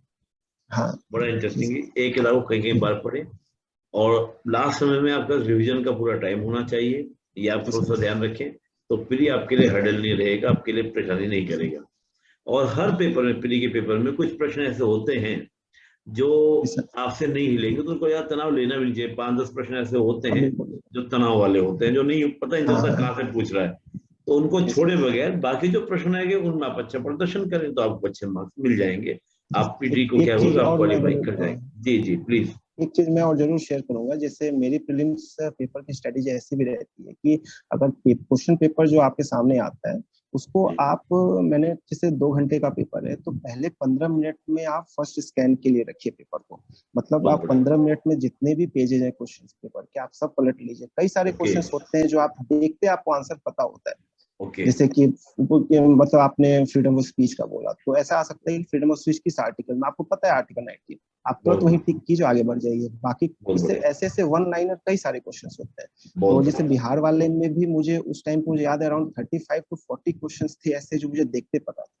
हाँ, बड़ा इंटरेस्टिंग, एक किताब को कई बार पढ़े, और लास्ट समय में आपका रिवीजन का पूरा टाइम होना चाहिए, ये आप थोड़ा सा ध्यान रखें, तो प्री आपके लिए हर्डल नहीं रहेगा, आपके लिए परेशानी नहीं करेगा। और हर पेपर में, प्री के पेपर में कुछ प्रश्न ऐसे होते हैं जो आपसे नहीं हिलेंगे, तो उनको यार तनाव लेना भी नहीं चाहिए। 5-10 प्रश्न ऐसे होते हैं जो तनाव वाले होते हैं, जो नहीं पता नहीं चलता कहाँ से पूछ रहा है, तो उनको छोड़े बगैर बाकी जो प्रश्न आएंगे उनमें आप अच्छा प्रदर्शन करें तो आपको अच्छे मार्क्स मिल जाएंगे, आप पीटी को क्या होगा, आप क्वालिफाई कर जाएंगे। जी जी प्लीज। एक चीज मैं और जरूर शेयर करूंगा, जैसे मेरी प्रीलिम्स पेपर की स्ट्रेटेजी ऐसी भी रहती है कि अगर क्वेश्चन पेपर जो आपके सामने आता है उसको आप, मैंने जैसे 2 घंटे का पेपर है तो पहले 15 मिनट में आप फर्स्ट स्कैन के लिए रखिए पेपर को, मतलब आप 15 मिनट में जितने भी पेजेज हैं क्वेश्चन पेपर के आप सब पलट लीजिए। कई सारे क्वेश्चन होते हैं जो आप देखते आपको आंसर पता होता है, जैसे कि मतलब आपने फ्रीडम ऑफ स्पीच का बोला, तो ऐसा आ सकता है कि फ्रीडम ऑफ स्पीच किस आर्टिकल में, आपको पता है आर्टिकल 19, आप तुरंत वही टिक कीजिए, आगे बढ़ जाइए। बाकी इससे ऐसे ऐसे वन लाइनर कई सारे क्वेश्चंस होते हैं, तो जैसे बिहार वाले में भी मुझे उस टाइम पे मुझे याद है अराउंड 35 to 40 क्वेश्चंस थे ऐसे जो मुझे देखते पता था।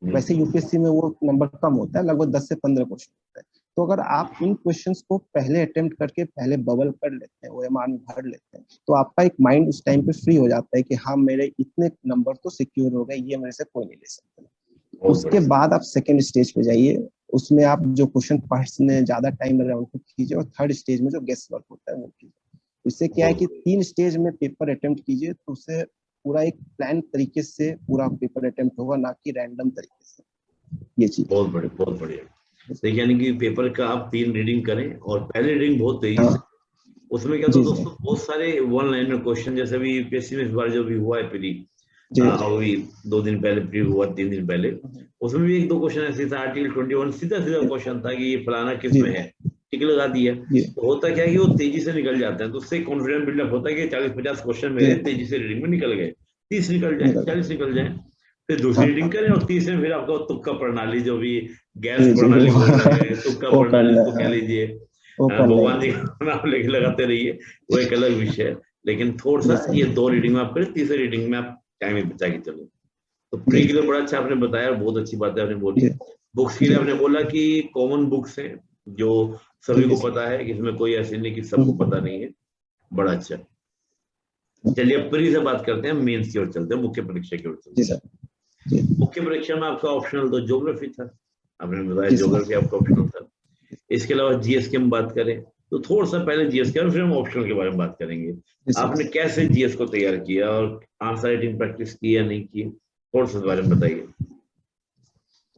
वैसे यूपीएससी में वो नंबर कम होता है, लगभग 10 से 15 क्वेश्चन होता है। तो अगर आप इन क्वेश्चंस को पहले अटेम्प्ट करके पहले बबल कर लेते हैं, ओएमआर में भर लेते हैं, तो आपका एक माइंड उस टाइम पे फ्री हो जाता है कि हाँ मेरे इतने नंबर तो सिक्योर हो गए, ये मेरे से कोई नहीं ले सकता। उसके बाद आप सेकेंड स्टेज पे जाइए, उसमें आप जो क्वेश्चन पढ़ने ज्यादा टाइम लग रहा है उनको कीजिए, और थर्ड स्टेज में जो गेस वर्क होता है वो कीजिए। इससे क्या है कि 3 स्टेज में पेपर अटेम्प्ट कीजिए तो उससे पूरा एक प्लान तरीके से पूरा पेपर अटेम्प्ट होगा, ना कि रैंडम तरीके से। ये चीज बहुत बढ़िया, बहुत बढ़िया। देखिए यानी कि पेपर का आप 3 रीडिंग करें, और पहले रीडिंग बहुत तेजी से, उसमें क्या तो दोस्तों बहुत सारे वन लाइनर क्वेश्चन, जैसे भी यूपीएससी में इस बार जो भी हुआ है प्री, अभी 2 दिन पहले प्री हुआ, 3 दिन पहले, उसमें भी 1-2 क्वेश्चन ऐसे था। आर्टिकल 21 सीधा सीधा क्वेश्चन था कि ये फलाना किस में है, टिक लगा दिया। तो होता क्या है कि वो तेजी से निकल जाते हैं, तो उससे कॉन्फिडेंस बिल्डअप होता है कि 40-50 क्वेश्चन मेरे तेजी से रीडिंग में निकल गए, 30 निकल जाए, 40 निकल जाए, फिर दूसरी रीडिंग करें, और तीसरे फिर आपको तुक्का प्रणाली, जो भी गैस प्रणाली बोल रहे हैं, तुक्का प्रणाली को कह लीजिए, भगवान जी का नाम लेके लगाते रहिए, वो एक अलग विषय है। लेकिन थोड़ा सा ये 2 रीडिंग में आप करें, तीसरी रीडिंग में आप टाइम ही बचा के चलो। तो प्री के लिए बड़ा अच्छा आपने बताया, बहुत अच्छी बात है आपने बोली। बुक्स के लिए आपने बोला कि कॉमन बुक्स हैं जो सभी को पता है, कि इसमें कोई ऐसी नहीं कि सबको पता नहीं है, बड़ा अच्छा। चलिए अब प्री से बात करते हैं, मेंस की ओर चलते हैं, मुख्य परीक्षा की ओर चलते हैं। मुख्य परीक्षा में आपका ऑप्शनल तो ज्योग्राफी था, आपने बताया ज्योग्राफी आपका ऑप्शनल था। इसके अलावा जीएस की हम बात करें तो थोड़ा सा पहले जीएस के, और फिर हम ऑप्शनल के बारे में बात करेंगे। आपने कैसे जीएस को तैयार किया, और आंसर राइटिंग प्रैक्टिस की या नहीं की, थोड़ा सा बारे में बताइए।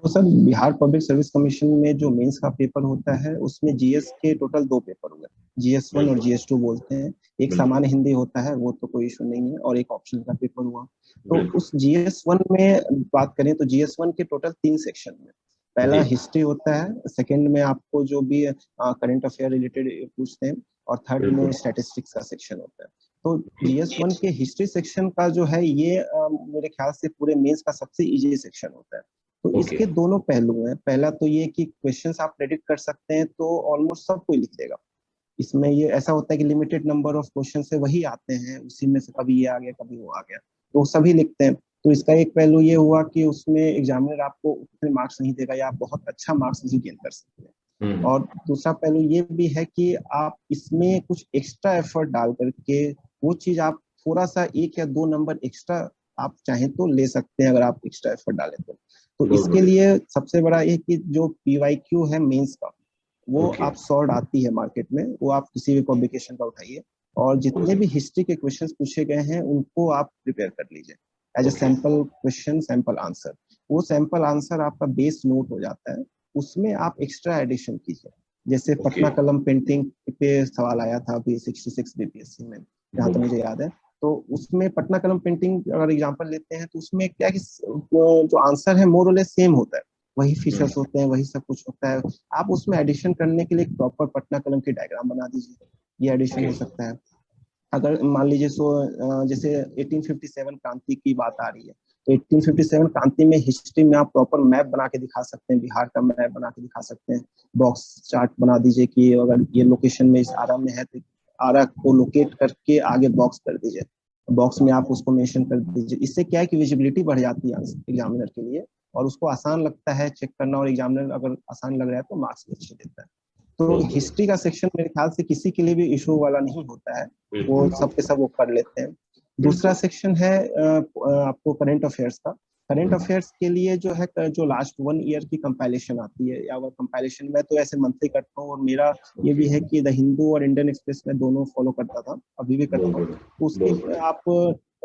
तो sir Bihar public service commission में जो मेंस का पेपर होता है उसमें जीएस के टोटल 2 पेपर हुए, जीएस 1 और जीएस 2 बोलते हैं। एक सामान्य हिंदी होता है, वो तो कोई इशू नहीं है, और एक ऑप्शनल का पेपर हुआ। तो उस जीएस 1 में बात करें तो जीएस 1 के टोटल 3 सेक्शन में, पहला हिस्ट्री होता है, सेकंड में आपको जो भी करंट अफेयर रिलेटेड पूछते हैं, और थर्ड में स्टैटिस्टिक्स का सेक्शन होता है। तो GS1 के हिस्ट्री सेक्शन का जो है ये मेरे ख्याल से पूरे मेंस का सबसे इजी सेक्शन होता है। तो इसके दोनों पहलू हैं। पहला तो ये कि क्वेश्चंस आप प्रेडिक्ट कर सकते हैं, तो ऑलमोस्ट सब कोई लिख देगा। इसमें ये ऐसा होता है कि लिमिटेड नंबर ऑफ क्वेश्चन से वही आते हैं, उसी में से कभी ये आ गया कभी वो आ गया, तो सभी लिखते हैं। तो इसका एक पहलू ये हुआ कि उसमें एग्जामिनर आपको उतने मार्क्स नहीं देगा, या आप बहुत अच्छा मार्क्स नहीं गेन कर सकते हैं। और दूसरा पहलू ये भी है कि आप इसमें कुछ एक्स्ट्रा एफर्ट डाल करके वो चीज आप थोड़ा सा 1 या 2 नंबर एक्स्ट्रा आप चाहें तो ले सकते हैं, अगर आप एक्स्ट्रा एफर्ट डालें तो इसके लिए सबसे बड़ा ये कि जो PYQ है मेंस का, वो आप सॉर्ट आती है मार्केट में, वो आप किसी भी पब्लिकेशन का उठाइए, और जितने भी हिस्ट्री के क्वेश्चंस पूछे गए हैं उनको आप प्रिपेयर कर लीजिए as a sample question, sample answer. वो सैंपल आंसर आपका बेस नोट हो जाता है, उसमें आप एक्स्ट्रा एडिशन कीजिए। जैसे पटना कलम पेंटिंग पे सवाल आया था अभी 66 BPSC में, जहां तक मुझे याद है। तो उसमें पटना कलम पेंटिंग अगर एग्जांपल लेते हैं तो उसमें क्या कि जो आंसर है मोर और लेस सेम होता है, वही फीचर्स होते हैं, वही सब कुछ होता है। आप उसमें एडिशन करने के लिए एक प्रॉपर पटना कलम की डायग्राम बना दीजिए, ये एडिशन हो सकता है। अगर मान लीजिए जैसे 1857 क्रांति की बात आ रही है, तो 1857 क्रांति में हिस्ट्री में आप प्रॉपर मैप बना के दिखा सकते हैं, बिहार का मैप बना के दिखा सकते हैं। बॉक्स चार्ट बना दीजिए कि अगर ये लोकेशन में इस आरा में है तो आरा को लोकेट करके आगे बॉक्स कर दीजिए, बॉक्स में आप उसको मेंशन कर दीजिए। इससे क्या है कि विजिबिलिटी बढ़ जाती है एग्जामिनर के लिए, और उसको आसान लगता है चेक करना, और एग्जामिनर अगर आसान लग रहा है तो मार्क्स भी अच्छे देता है। तो हिस्ट्री का सेक्शन मेरे ख्याल से किसी के लिए भी इशू वाला नहीं होता है, वो सब के सब वो कर लेते हैं। दूसरा सेक्शन है आपको करंट अफेयर्स का। करंट अफेयर्स के लिए जो है, जो लास्ट 1 ईयर की कंपाइलेशन आती है, या वो कंपाइलेशन में तो ऐसे मंथली करता हूँ, और मेरा ये भी है कि द हिंदू और इंडियन एक्सप्रेस में दोनों फॉलो करता था, अभी भी करता हूँ। तो उसके आप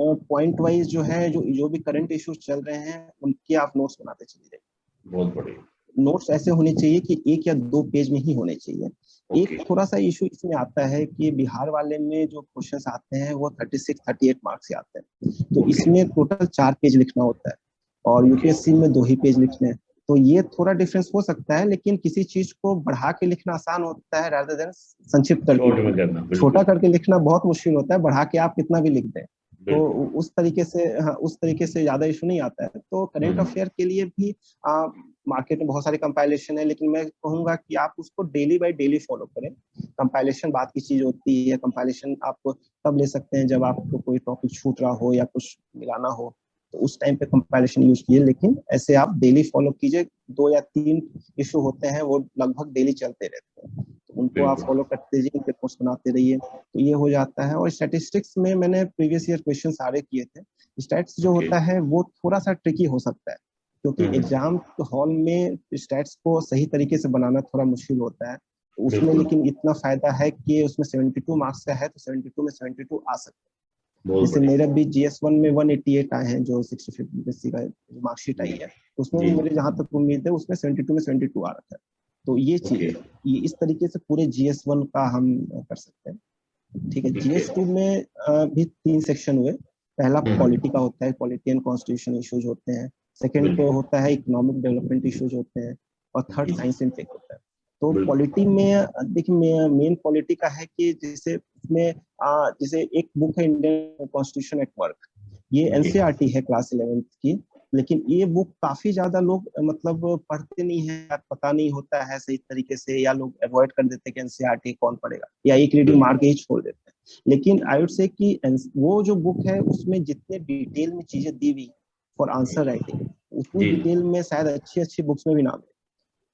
पॉइंट वाइज जो है, जो भी करंट इश्यूज चल रहे हैं उनके आप नोट्स बनाते चलिए जाइए। बहुत बढ़िया। नोट्स ऐसे होने चाहिए कि 1 या 2 पेज में ही होने चाहिए। एक थोड़ा सा इशू इसमें आता है कि बिहार वाले में जो क्वेश्चंस आते हैं वो 36-38 मार्क्स से आते हैं, तो इसमें टोटल 4 पेज लिखना होता है, और यूपीएससी में 2 ही पेज लिखने हैं। तो ये थोड़ा डिफरेंस हो सकता है, लेकिन किसी चीज को बढ़ा के लिखना आसान होता है रादर देन संक्षिप्त करके। छोटा करके लिखना बहुत मुश्किल होता है, बढ़ा के आप कितना भी लिख दें। तो उस तरीके से ज्यादा इशू नहीं आता है। तो करंट अफेयर के लिए भी मार्केट में बहुत सारे कंपाइलेशन है, लेकिन मैं कहूंगा कि आप उसको डेली बाय डेली फॉलो करें। कंपाइलेशन बात की चीज होती है, कंपाइलेशन आप तब ले सकते हैं जब आपको कोई टॉपिक छूट रहा हो या कुछ मिलाना हो, तो उस टाइम पे कंपाइलेशन यूज कीजिए। लेकिन ऐसे आप डेली फॉलो कीजिए। 2 या 3 इशू होते हैं, वो लगभग डेली चलते रहते हैं, तो उनको आप फॉलो करते रहिए, उनके नोट्स बनाते रहिए, तो ये हो जाता है। और स्टैटिस्टिक्स में मैंने प्रीवियस ईयर क्वेश्चन सारे किए थे। स्टैट्स जो होता है वो थोड़ा सा ट्रिकी हो सकता है, क्योंकि एग्जाम हॉल में स्टैट्स को सही तरीके से बनाना थोड़ा मुश्किल होता है। उसमें लेकिन इतना फायदा है कि उसमें 72 मार्क्स का है, तो 72 में 72 आ सकते हैं। जैसे मेरा भी GS1 में 188 आए हैं, जो 65 BPSC का मार्कशीट आई है, उसमें मेरे जहां तक उम्मीद है उसमें 72 में 72 आ रखा है। तो ये चीज है, ये इस तरीके से पूरे GS1 का हम कर सकते हैं। ठीक है। GS2 में भी 3 सेक्शन हुए। पहला पॉलिटी का होता है, पॉलिटी एंड कॉन्स्टिट्यूशन इश्यूज होते हैं। सेकंड तो होता है इकोनॉमिक डेवलपमेंट इश्यूज होते हैं, और थर्ड साइंस एंड टेक होता है। तो पॉलिटी में देखिए, मेन पॉलिटी का है कि जैसे इसमें जैसे एक बुक है इंडियन कॉन्स्टिट्यूशन एट वर्क, ये NCERT है क्लास 11th की, लेकिन ये बुक काफी ज्यादा लोग मतलब पढ़ते नहीं है, पता नहीं होता है सही तरीके से, या लोग अवॉइड कर देते हैं कि NCERT कौन पढ़ेगा, या एक रीडिंग मार के ही छोड़ देते हैं। लेकिन आई वुड से कि वो जो बुक है उसमें जितने डिटेल में चीजें दी हुई फॉर आंसर राइटिंग, उतनी डिटेल में शायद अच्छी बुक्स में भी ना मिले।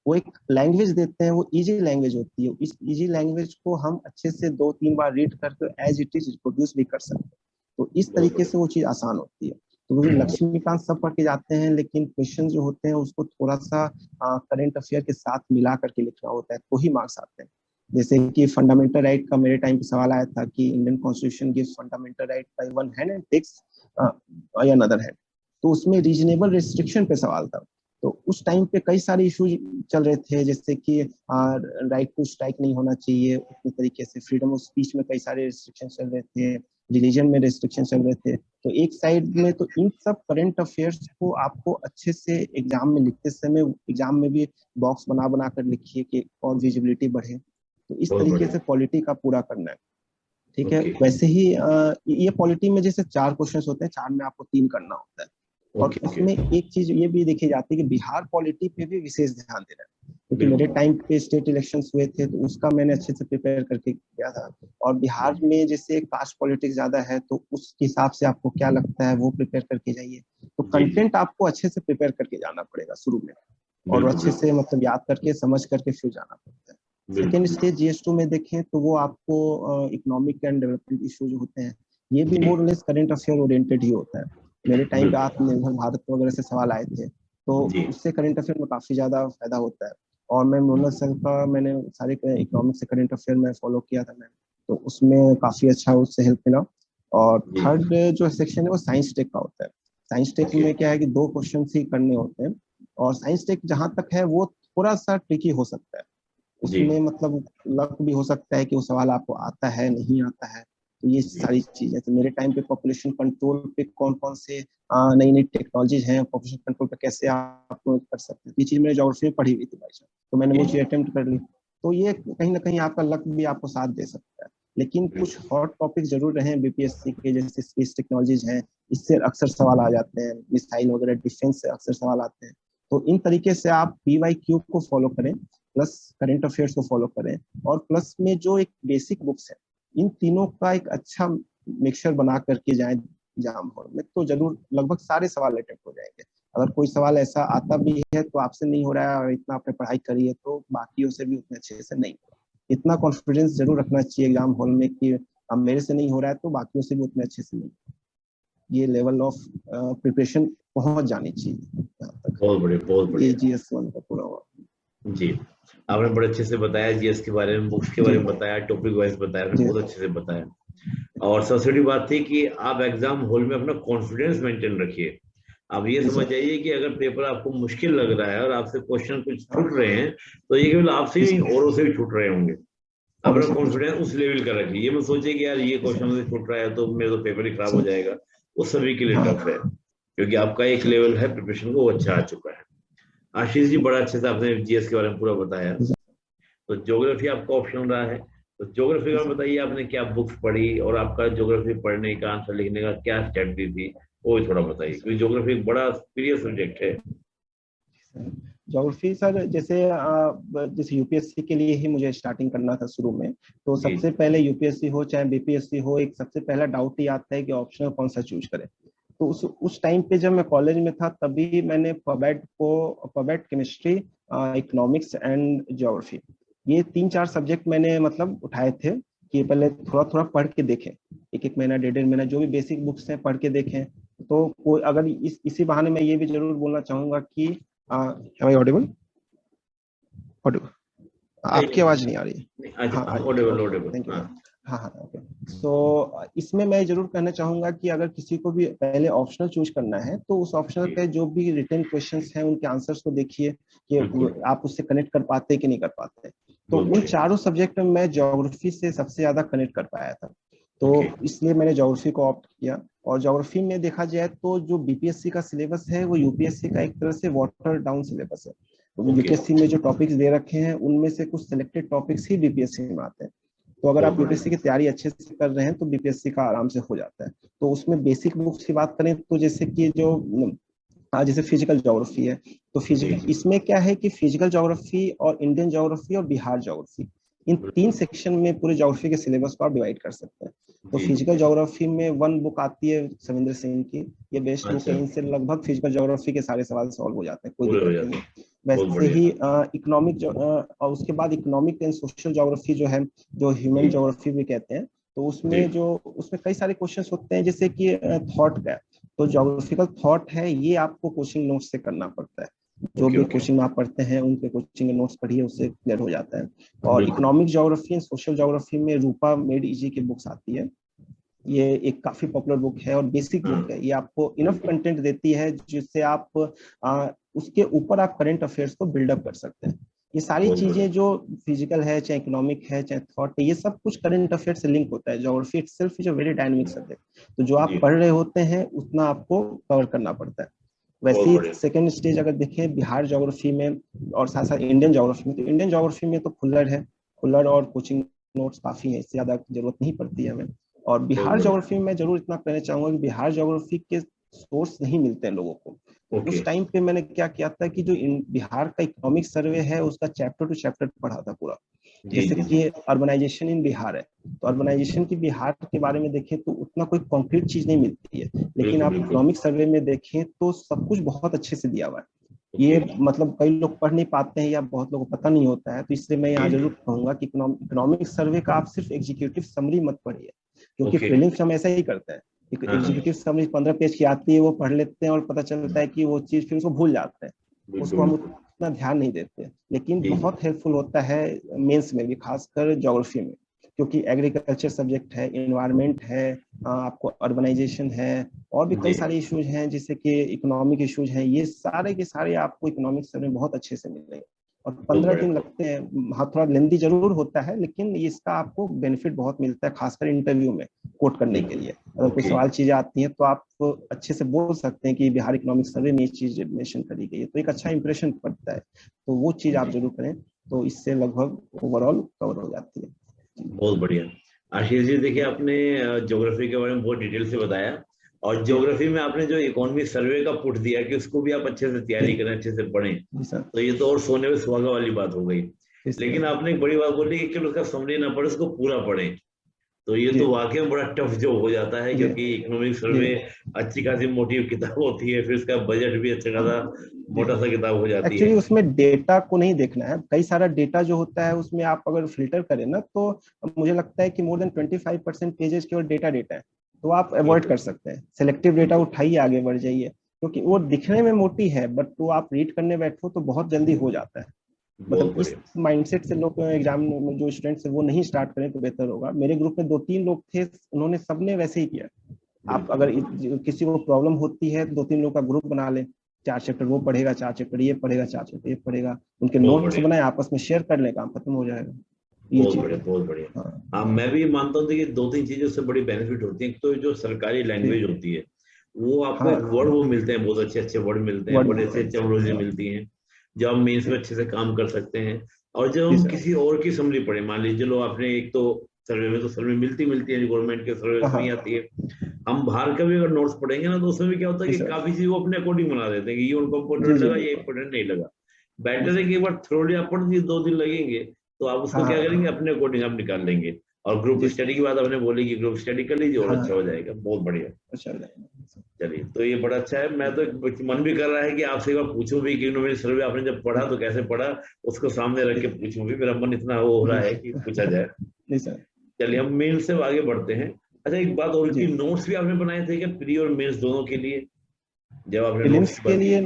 वो एक लैंग्वेज देते हैं, वो इजी लैंग्वेज होती है। इस इजी लैंग्वेज को हम अच्छे से 2-3 बार रीड करके एज इट इज रिप्रोड्यूस भी कर सकते हैं, तो इस तरीके से वो चीज आसान होती है। तो वो लक्ष्मीकांत सब पढ़ के जाते हैं, लेकिन क्वेश्चन जो होते हैं उसको थोड़ा सा करंट अफेयर के साथ मिला करके लिखना होता है, तो ही मार्क्स आते हैं। जैसे कि फंडामेंटल राइट का मेरे टाइम पे सवाल आया था कि Indian constitution gives fundamental right by one hand and takes by another hand, तो उसमें रीजनेबल रिस्ट्रिक्शन पे सवाल था। तो उस टाइम पे कई सारे इश्यूज चल रहे थे, जैसे कि राइट टू स्ट्राइक नहीं होना चाहिए उतनी तरीके से, फ्रीडम ऑफ स्पीच में कई सारे रिस्ट्रिक्शन चल रहे थे, रिलीजन में रिस्ट्रिक्शन चल रहे थे। तो एक साइड में तो इन सब करंट अफेयर्स को आपको अच्छे से एग्जाम में लिखते समय एग्जाम में भी बॉक्स बना बना कर लिखिए कि और विजिबिलिटी बढ़े। तो इस तरीके से पॉलिटी का पूरा करना है, ठीक है। वैसे ही ये पॉलिटी में जैसे 4 क्वेश्चंस होते हैं, 4 में आपको 3 करना होता है। और उसमें एक चीज ये भी देखी जाती है कि बिहार पॉलिटी पे भी विशेष ध्यान देना है, क्योंकि मेरे टाइम पे स्टेट इलेक्शंस हुए थे तो उसका मैंने अच्छे से प्रिपेयर करके किया था। और बिहार में जैसे कास्ट पॉलिटिक्स ज्यादा है तो उस हिसाब से आपको क्या लगता है वो प्रिपेयर करके जाइए। तो कंटेंट आपको अच्छे से प्रिपेयर करके जाना पड़ेगा शुरू में, और अच्छे से मतलब याद करके समझ करके फिर जाना पड़ता है। सेकेंड स्टेज GS2 में देखें तो वो आपको इकोनॉमिक एंड डेवलपमेंट इशू जो होते हैं ये भी more less current affair oriented ही होता है। मेरे टाइम पे आत्मनिर्भर भारत वगैरह से सवाल आए थे तो उससे करंट अफेयर में काफी ज्यादा फायदा होता है। और मैं मोनल सर का मैंने सारे इकोनॉमिक से करंट अफेयर में फॉलो किया था, मैं तो उसमें काफी अच्छा उससे हेल्प मिला। और थर्ड जो सेक्शन है वो साइंस टेक का होता है। साइंस टेक में क्या है कि 2 क्वेश्चन ही करने होते हैं, और साइंस टेक जहां तक है वो थोड़ा सा ट्रिकी हो सकता है। उसमें मतलब लक भी हो सकता है कि वो सवाल आपको आता है नहीं आता है। तो ये सारी चीजें तो मेरे टाइम पे पॉपुलेशन कंट्रोल पे कौन कौन से नई नई टेक्नोलॉजीज हैं, पॉपुलेशन कंट्रोल पे कैसे आप कर सकते हैं, ये चीज मैंने ज्योग्राफी में पढ़ी हुई थी भाई साहब, तो मैंने वो चीज अटेम्प्ट कर ली। तो ये कहीं ना कहीं आपका लक भी आपको साथ दे सकता है। लेकिन कुछ हॉट टॉपिक जरूर रहे BPSC के, जैसे स्पेस टेक्नोलॉजीज हैं, इससे अक्सर सवाल आ जाते हैं, मिसाइल वगैरह डिफेंस से अक्सर सवाल आते हैं। तो इन तरीके से आप PYQ को फॉलो करें, प्लस करंट अफेयर्स को फॉलो करें, और प्लस में जो एक बेसिक बुक्स है इन तीनों का एक अच्छा मिक्सचर बना करके जाएं एग्जाम हॉल में, तो जरूर लगभग सारे सवाल अटेम्प्ट हो जाएंगे। अगर कोई सवाल ऐसा आता भी है तो आपसे नहीं हो रहा है और इतना आपने पढ़ाई करी है तो बाकियों से भी उतने अच्छे से नहीं। इतना कॉन्फिडेंस जरूर रखना चाहिए एग्जाम हॉल में कि अब मेरे से नहीं हो रहा है तो बाकियों से भी उतने अच्छे से नहीं। ये लेवल ऑफ प्रिपरेशन पहुंच जानी चाहिए। बहुत बढ़िया GS1 का पूरा हुआ जी। आपने बड़े अच्छे से बताया GS के बारे में, बुक्स के बारे में बताया, टॉपिक वाइज बताया, बहुत अच्छे से बताया। और सबसे बड़ी बात थी कि आप एग्जाम हॉल में अपना कॉन्फिडेंस मेंटेन रखिए। आप ये समझ जाइए कि अगर पेपर आपको मुश्किल लग रहा है और आपसे क्वेश्चन कुछ छूट रहे हैं तो ये केवल आपसे ही नहीं औरों से भी छूट रहे होंगे। अपना कॉन्फिडेंस उस लेवल का रखिए। ये मत सोचिए कि यार ये क्वेश्चन मुझे छूट रहा है तो मेरा तो पेपर ही खराब हो जाएगा। वो सभी के लिए टफ है, क्योंकि आपका एक लेवल है प्रिपरेशन को, वो अच्छा आ चुका है। आशीष जी, बड़ा अच्छे से आपने GS के बारे में पूरा बताया। तो ज्योग्राफी आपका ऑप्शन रहा है, तो ज्योग्राफी का बताइए आपने क्या बुक्स पढ़ी और आपका ज्योग्राफी पढ़ने का, आंसर लिखने का क्या स्ट्रेटजी थी, वो भी थोड़ा बताइए, क्योंकि ज्योग्राफी एक बड़ा सीरियस सब्जेक्ट है। ज्योग्राफी सर जैसे UPSC के लिए ही मुझे स्टार्टिंग करना था शुरू में, तो सबसे पहले UPSC हो चाहे BPSC हो, एक सबसे पहला डाउट ही आता है कि ऑप्शनल कौन सा चूज करें। तो उस टाइम पे जब मैं कॉलेज में था तभी मैंने पबेट केमिस्ट्री, इकोनॉमिक्स एंड ज्योग्राफी, ये 3-4 सब्जेक्ट मैंने मतलब उठाए थे कि पहले थोड़ा थोड़ा पढ़ के देखें, एक महीना 1.5 महीना जो भी बेसिक बुक्स हैं पढ़ के देखें। तो कोई अगर इसी बहाने मैं ये भी जरूर बोलना चाहूंगा कि ऑडिबल आपकी आवाज नहीं आ रही है। हाँ ऑडिबल, थैंक यू। हाँ ओके। तो इसमें मैं जरूर कहना चाहूंगा कि अगर किसी को भी पहले ऑप्शनल चूज करना है तो उस ऑप्शनल पे जो भी रिटन क्वेश्चंस हैं उनके आंसर्स को देखिए कि आप उससे कनेक्ट कर पाते कि नहीं कर पाते। तो उन चारों सब्जेक्ट में मैं ज्योग्राफी से सबसे ज्यादा कनेक्ट कर पाया था, तो इसलिए मैंने ज्योग्राफी को ऑप्ट किया। और ज्योग्राफी में देखा जाए तो जो BPSC का सिलेबस है वो UPSC का एक तरह से वाटर डाउन सिलेबस है। UPSC में जो टॉपिक्स दे रखे हैं उनमें से कुछ सिलेक्टेड टॉपिक्स ही BPSC में आते हैं। तो अगर आप UPSC की तैयारी अच्छे से कर रहे हैं तो BPSC का आराम से हो जाता है। तो उसमें बेसिक बुक्स की बात करें तो जैसे कि जैसे फिजिकल ज्योग्राफी है, तो फिजिकल इसमें क्या है कि फिजिकल ज्योग्राफी और इंडियन ज्योग्राफी और बिहार ज्योग्राफी, इन 3 सेक्शन में पूरे ज्योग्राफी के सिलेबस को आप डिवाइड कर सकते हैं। तो फिजिकल ज्योग्राफी में 1 बुक आती है सविंदर सिंह की, ये बेस्ट बुक है, इनसे लगभग फिजिकल ज्योग्राफी के सारे सवाल सॉल्व हो जाते हैं, कोई दिक्कत नहीं है। वैसे ही इकोनॉमिक और उसके बाद इकोनॉमिक एंड सोशल ज्योग्राफी जो है, जो ह्यूमन ज्योग्राफी भी कहते हैं, तो उसमें कई सारे क्वेश्चंस होते हैं, जैसे कि थॉट का, तो ज्योग्राफिकल थॉट है ये आपको कोचिंग नोट से करना पड़ता है। जो भी कोचिंग आप पढ़ते हैं उनके कोचिंग के नोट्स पढ़िए, उससे क्लियर हो जाता है। और economic geography and social geography में रूपा मेड इजी की बुक्स आती है, ये एक काफी पॉपुलर बुक है और बेसिक बुक है। ये आपको इनफ कंटेंट देती है जिससे आप उसके ऊपर आप करंट अफेयर्स को बिल्डअप कर सकते हैं। ये सारी चीजें जो फिजिकल है, चाहे इकोनॉमिक है, चाहे थॉट है, ये सब कुछ करंट अफेयर से लिंक होता है। Geography itself is a very dynamic subject, तो जो आप पढ़ रहे होते हैं उतना आपको कवर करना पड़ता है। वैसे ही सेकेंड स्टेज अगर देखें बिहार ज्योग्राफी में और साथ साथ इंडियन ज्योग्राफी में, तो इंडियन ज्योग्राफी में तो खुल्लर है, खुल्लर और कोचिंग नोट्स काफी है, इससे ज्यादा जरूरत नहीं पड़ती है हमें। और बिहार ज्योग्राफी में मैं जरूर इतना कहना चाहूंगा कि बिहार ज्योग्राफी के सोर्स नहीं मिलते हैं लोगों को। तो उस टाइम पे मैंने क्या किया था कि जो बिहार का इकोनॉमिक सर्वे है उसका चैप्टर टू चैप्टर पढ़ा था पूरा। जैसे कि अर्बनाइजेशन इन बिहार है, तो अर्बनाइजेशन की बिहार के बारे में देखें तो उतना कोई कॉन्क्रीट चीज नहीं मिलती है, लेकिन आप इकोनॉमिक सर्वे में देखें तो सब कुछ बहुत अच्छे से दिया हुआ है। ये मतलब कई लोग पढ़ नहीं पाते हैं या बहुत लोगों को पता नहीं होता है, तो इसलिए मैं यहाँ जरूर कहूंगा कि इकोनॉमिक सर्वे का आप सिर्फ एग्जीक्यूटिव समरी मत पढ़िए, क्योंकि प्रीलिम्स हम ऐसा ही करते हैं। एग्जीक्यूटिव समरी 15 पेज की आती है, वो पढ़ लेते हैं और पता चलता है कि वो चीज फिर उसको भूल जाते हैं, उसको हम उतना ध्यान नहीं देते। लेकिन बहुत हेल्पफुल होता है मेंस में भी, खासकर ज्योग्राफी में, क्योंकि एग्रीकल्चर सब्जेक्ट है, एनवायरनमेंट है, आपको अर्बनाइजेशन है, और भी कई सारे इश्यूज हैं जैसे कि इकोनॉमिक इश्यूज हैं, ये सारे के सारे आपको इकोनॉमिक सर्वे में बहुत अच्छे से मिलेंगे। और 15 दिन लगते हैं, हाँ थोड़ा लेंदी जरूर होता है, लेकिन इसका आपको बेनिफिट बहुत मिलता है, खासकर इंटरव्यू में कोट करने के लिए। अगर कोई सवाल चीजें आती हैं तो आप अच्छे से बोल सकते हैं कि बिहार इकोनॉमिक सर्वे में ये चीज मेंशन करी गई है, तो एक अच्छा इंप्रेशन पड़ता है। तो वो चीज आप जरूर करें, तो इससे लगभग ओवरऑल कवर हो जाती है। बहुत बढ़िया आशीष जी, देखिए आपने ज्योग्राफी के बारे में बहुत डिटेल से बताया, और ज्योग्राफी में आपने जो इकोनॉमिक सर्वे का पुट दिया कि उसको भी आप अच्छे से तैयारी करें, अच्छे से पढ़ें, तो ये तो और सोने में सुहागा वाली बात हो गई। लेकिन आपने एक बड़ी बात बोली कि केवल उसका समरी ना पढ़े, उसको पूरा पढ़ें, तो ये तो वाकई में बड़ा टफ जॉब हो जाता है, क्योंकि इकोनॉमिक सर्वे अच्छी खासी मोटी किताब होती है, फिर इसका बजट भी अच्छा खासा मोटा सा किताब हो जाती है। एक्चुअली उसमें डेटा को नहीं देखना है, कई सारा डेटा जो होता है उसमें आप अगर फिल्टर करें ना, तो मुझे लगता है कि मोर देन 25% पेजेस केवल डेटा है, तो आप अवॉइड कर सकते हैं। सिलेक्टिव डेटा उठाइए, आगे बढ़ जाइए, क्योंकि वो दिखने में मोटी है बट वो आप रीड करने बैठो तो बहुत जल्दी हो जाता है। मतलब इस माइंडसेट से लोग एग्जाम में जो स्टूडेंट्स है वो नहीं स्टार्ट करें तो बेहतर होगा। मेरे ग्रुप में 2-3 लोग थे, उन्होंने सबने वैसे ही किया। आप अगर किसी को प्रॉब्लम होती है तो 2-3 लोग का ग्रुप बना ले, 4 चैप्टर वो पढ़ेगा, 4 चैप्टर ये पढ़ेगा, 4 चैप्टर ये पढ़ेगा, उनके नोट्स बनाए, आपस में शेयर कर ले, काम खत्म हो जाएगा। बहुत बढ़िया, बहुत बढ़िया। हाँ, मैं भी मानता हूँ कि 2-3 चीजों से बड़ी बेनिफिट होती है। तो जो सरकारी लैंग्वेज होती है वो आपको वर्ड वो मिलते हैं, बहुत अच्छे अच्छे वर्ड मिलते हैं, बड़े अच्छे टर्मिनोलॉजी मिलती है, जो हम मेंस में अच्छे से काम कर सकते हैं। और जब हम किसी और की समरी पढ़े, मान लीजिए चलो आपने एक तो सर्वे में, तो सर्वे मिलती है, गवर्नमेंट के सर्वे में आती है, हम बाहर का भी अगर नोट्स पढ़ेंगे ना, तो उसमें भी क्या होता है कि काफी चीज वो अपने अकॉर्डिंग बना देते हैं कि ये उनको इम्पोर्टेंट लगा, ये इम्पोर्टेंट नहीं लगा। बेटर है कि एक बार थ्रोली आप पढ़ दीजिए, 2 दिन लगेंगे, तो आप उसको क्या करेंगे, अपने अकॉर्डिंग आप निकाल लेंगे। और ग्रुप स्टडी की बात आपने बोली कि ग्रुप स्टडी कर लीजिए और अच्छा हो जाएगा। बहुत बढ़िया, चलिए, तो ये बड़ा अच्छा है। मैं तो मन भी कर रहा है कि आपसे एक बार पूछूं भी कि इकोनॉमिक सर्वे आपने जब पढ़ा तो कैसे पढ़ा, उसको सामने रख के पूछूं भी, मेरा मन इतना हो रहा है कि पूछा जाए। चलिए हम मेन से आगे बढ़ते हैं। अच्छा, एक बात और की, नोट्स भी आपने बनाए थे क्या प्री और मेंस दोनों के लिए? जब आपने प्रीलिम्स के लिए,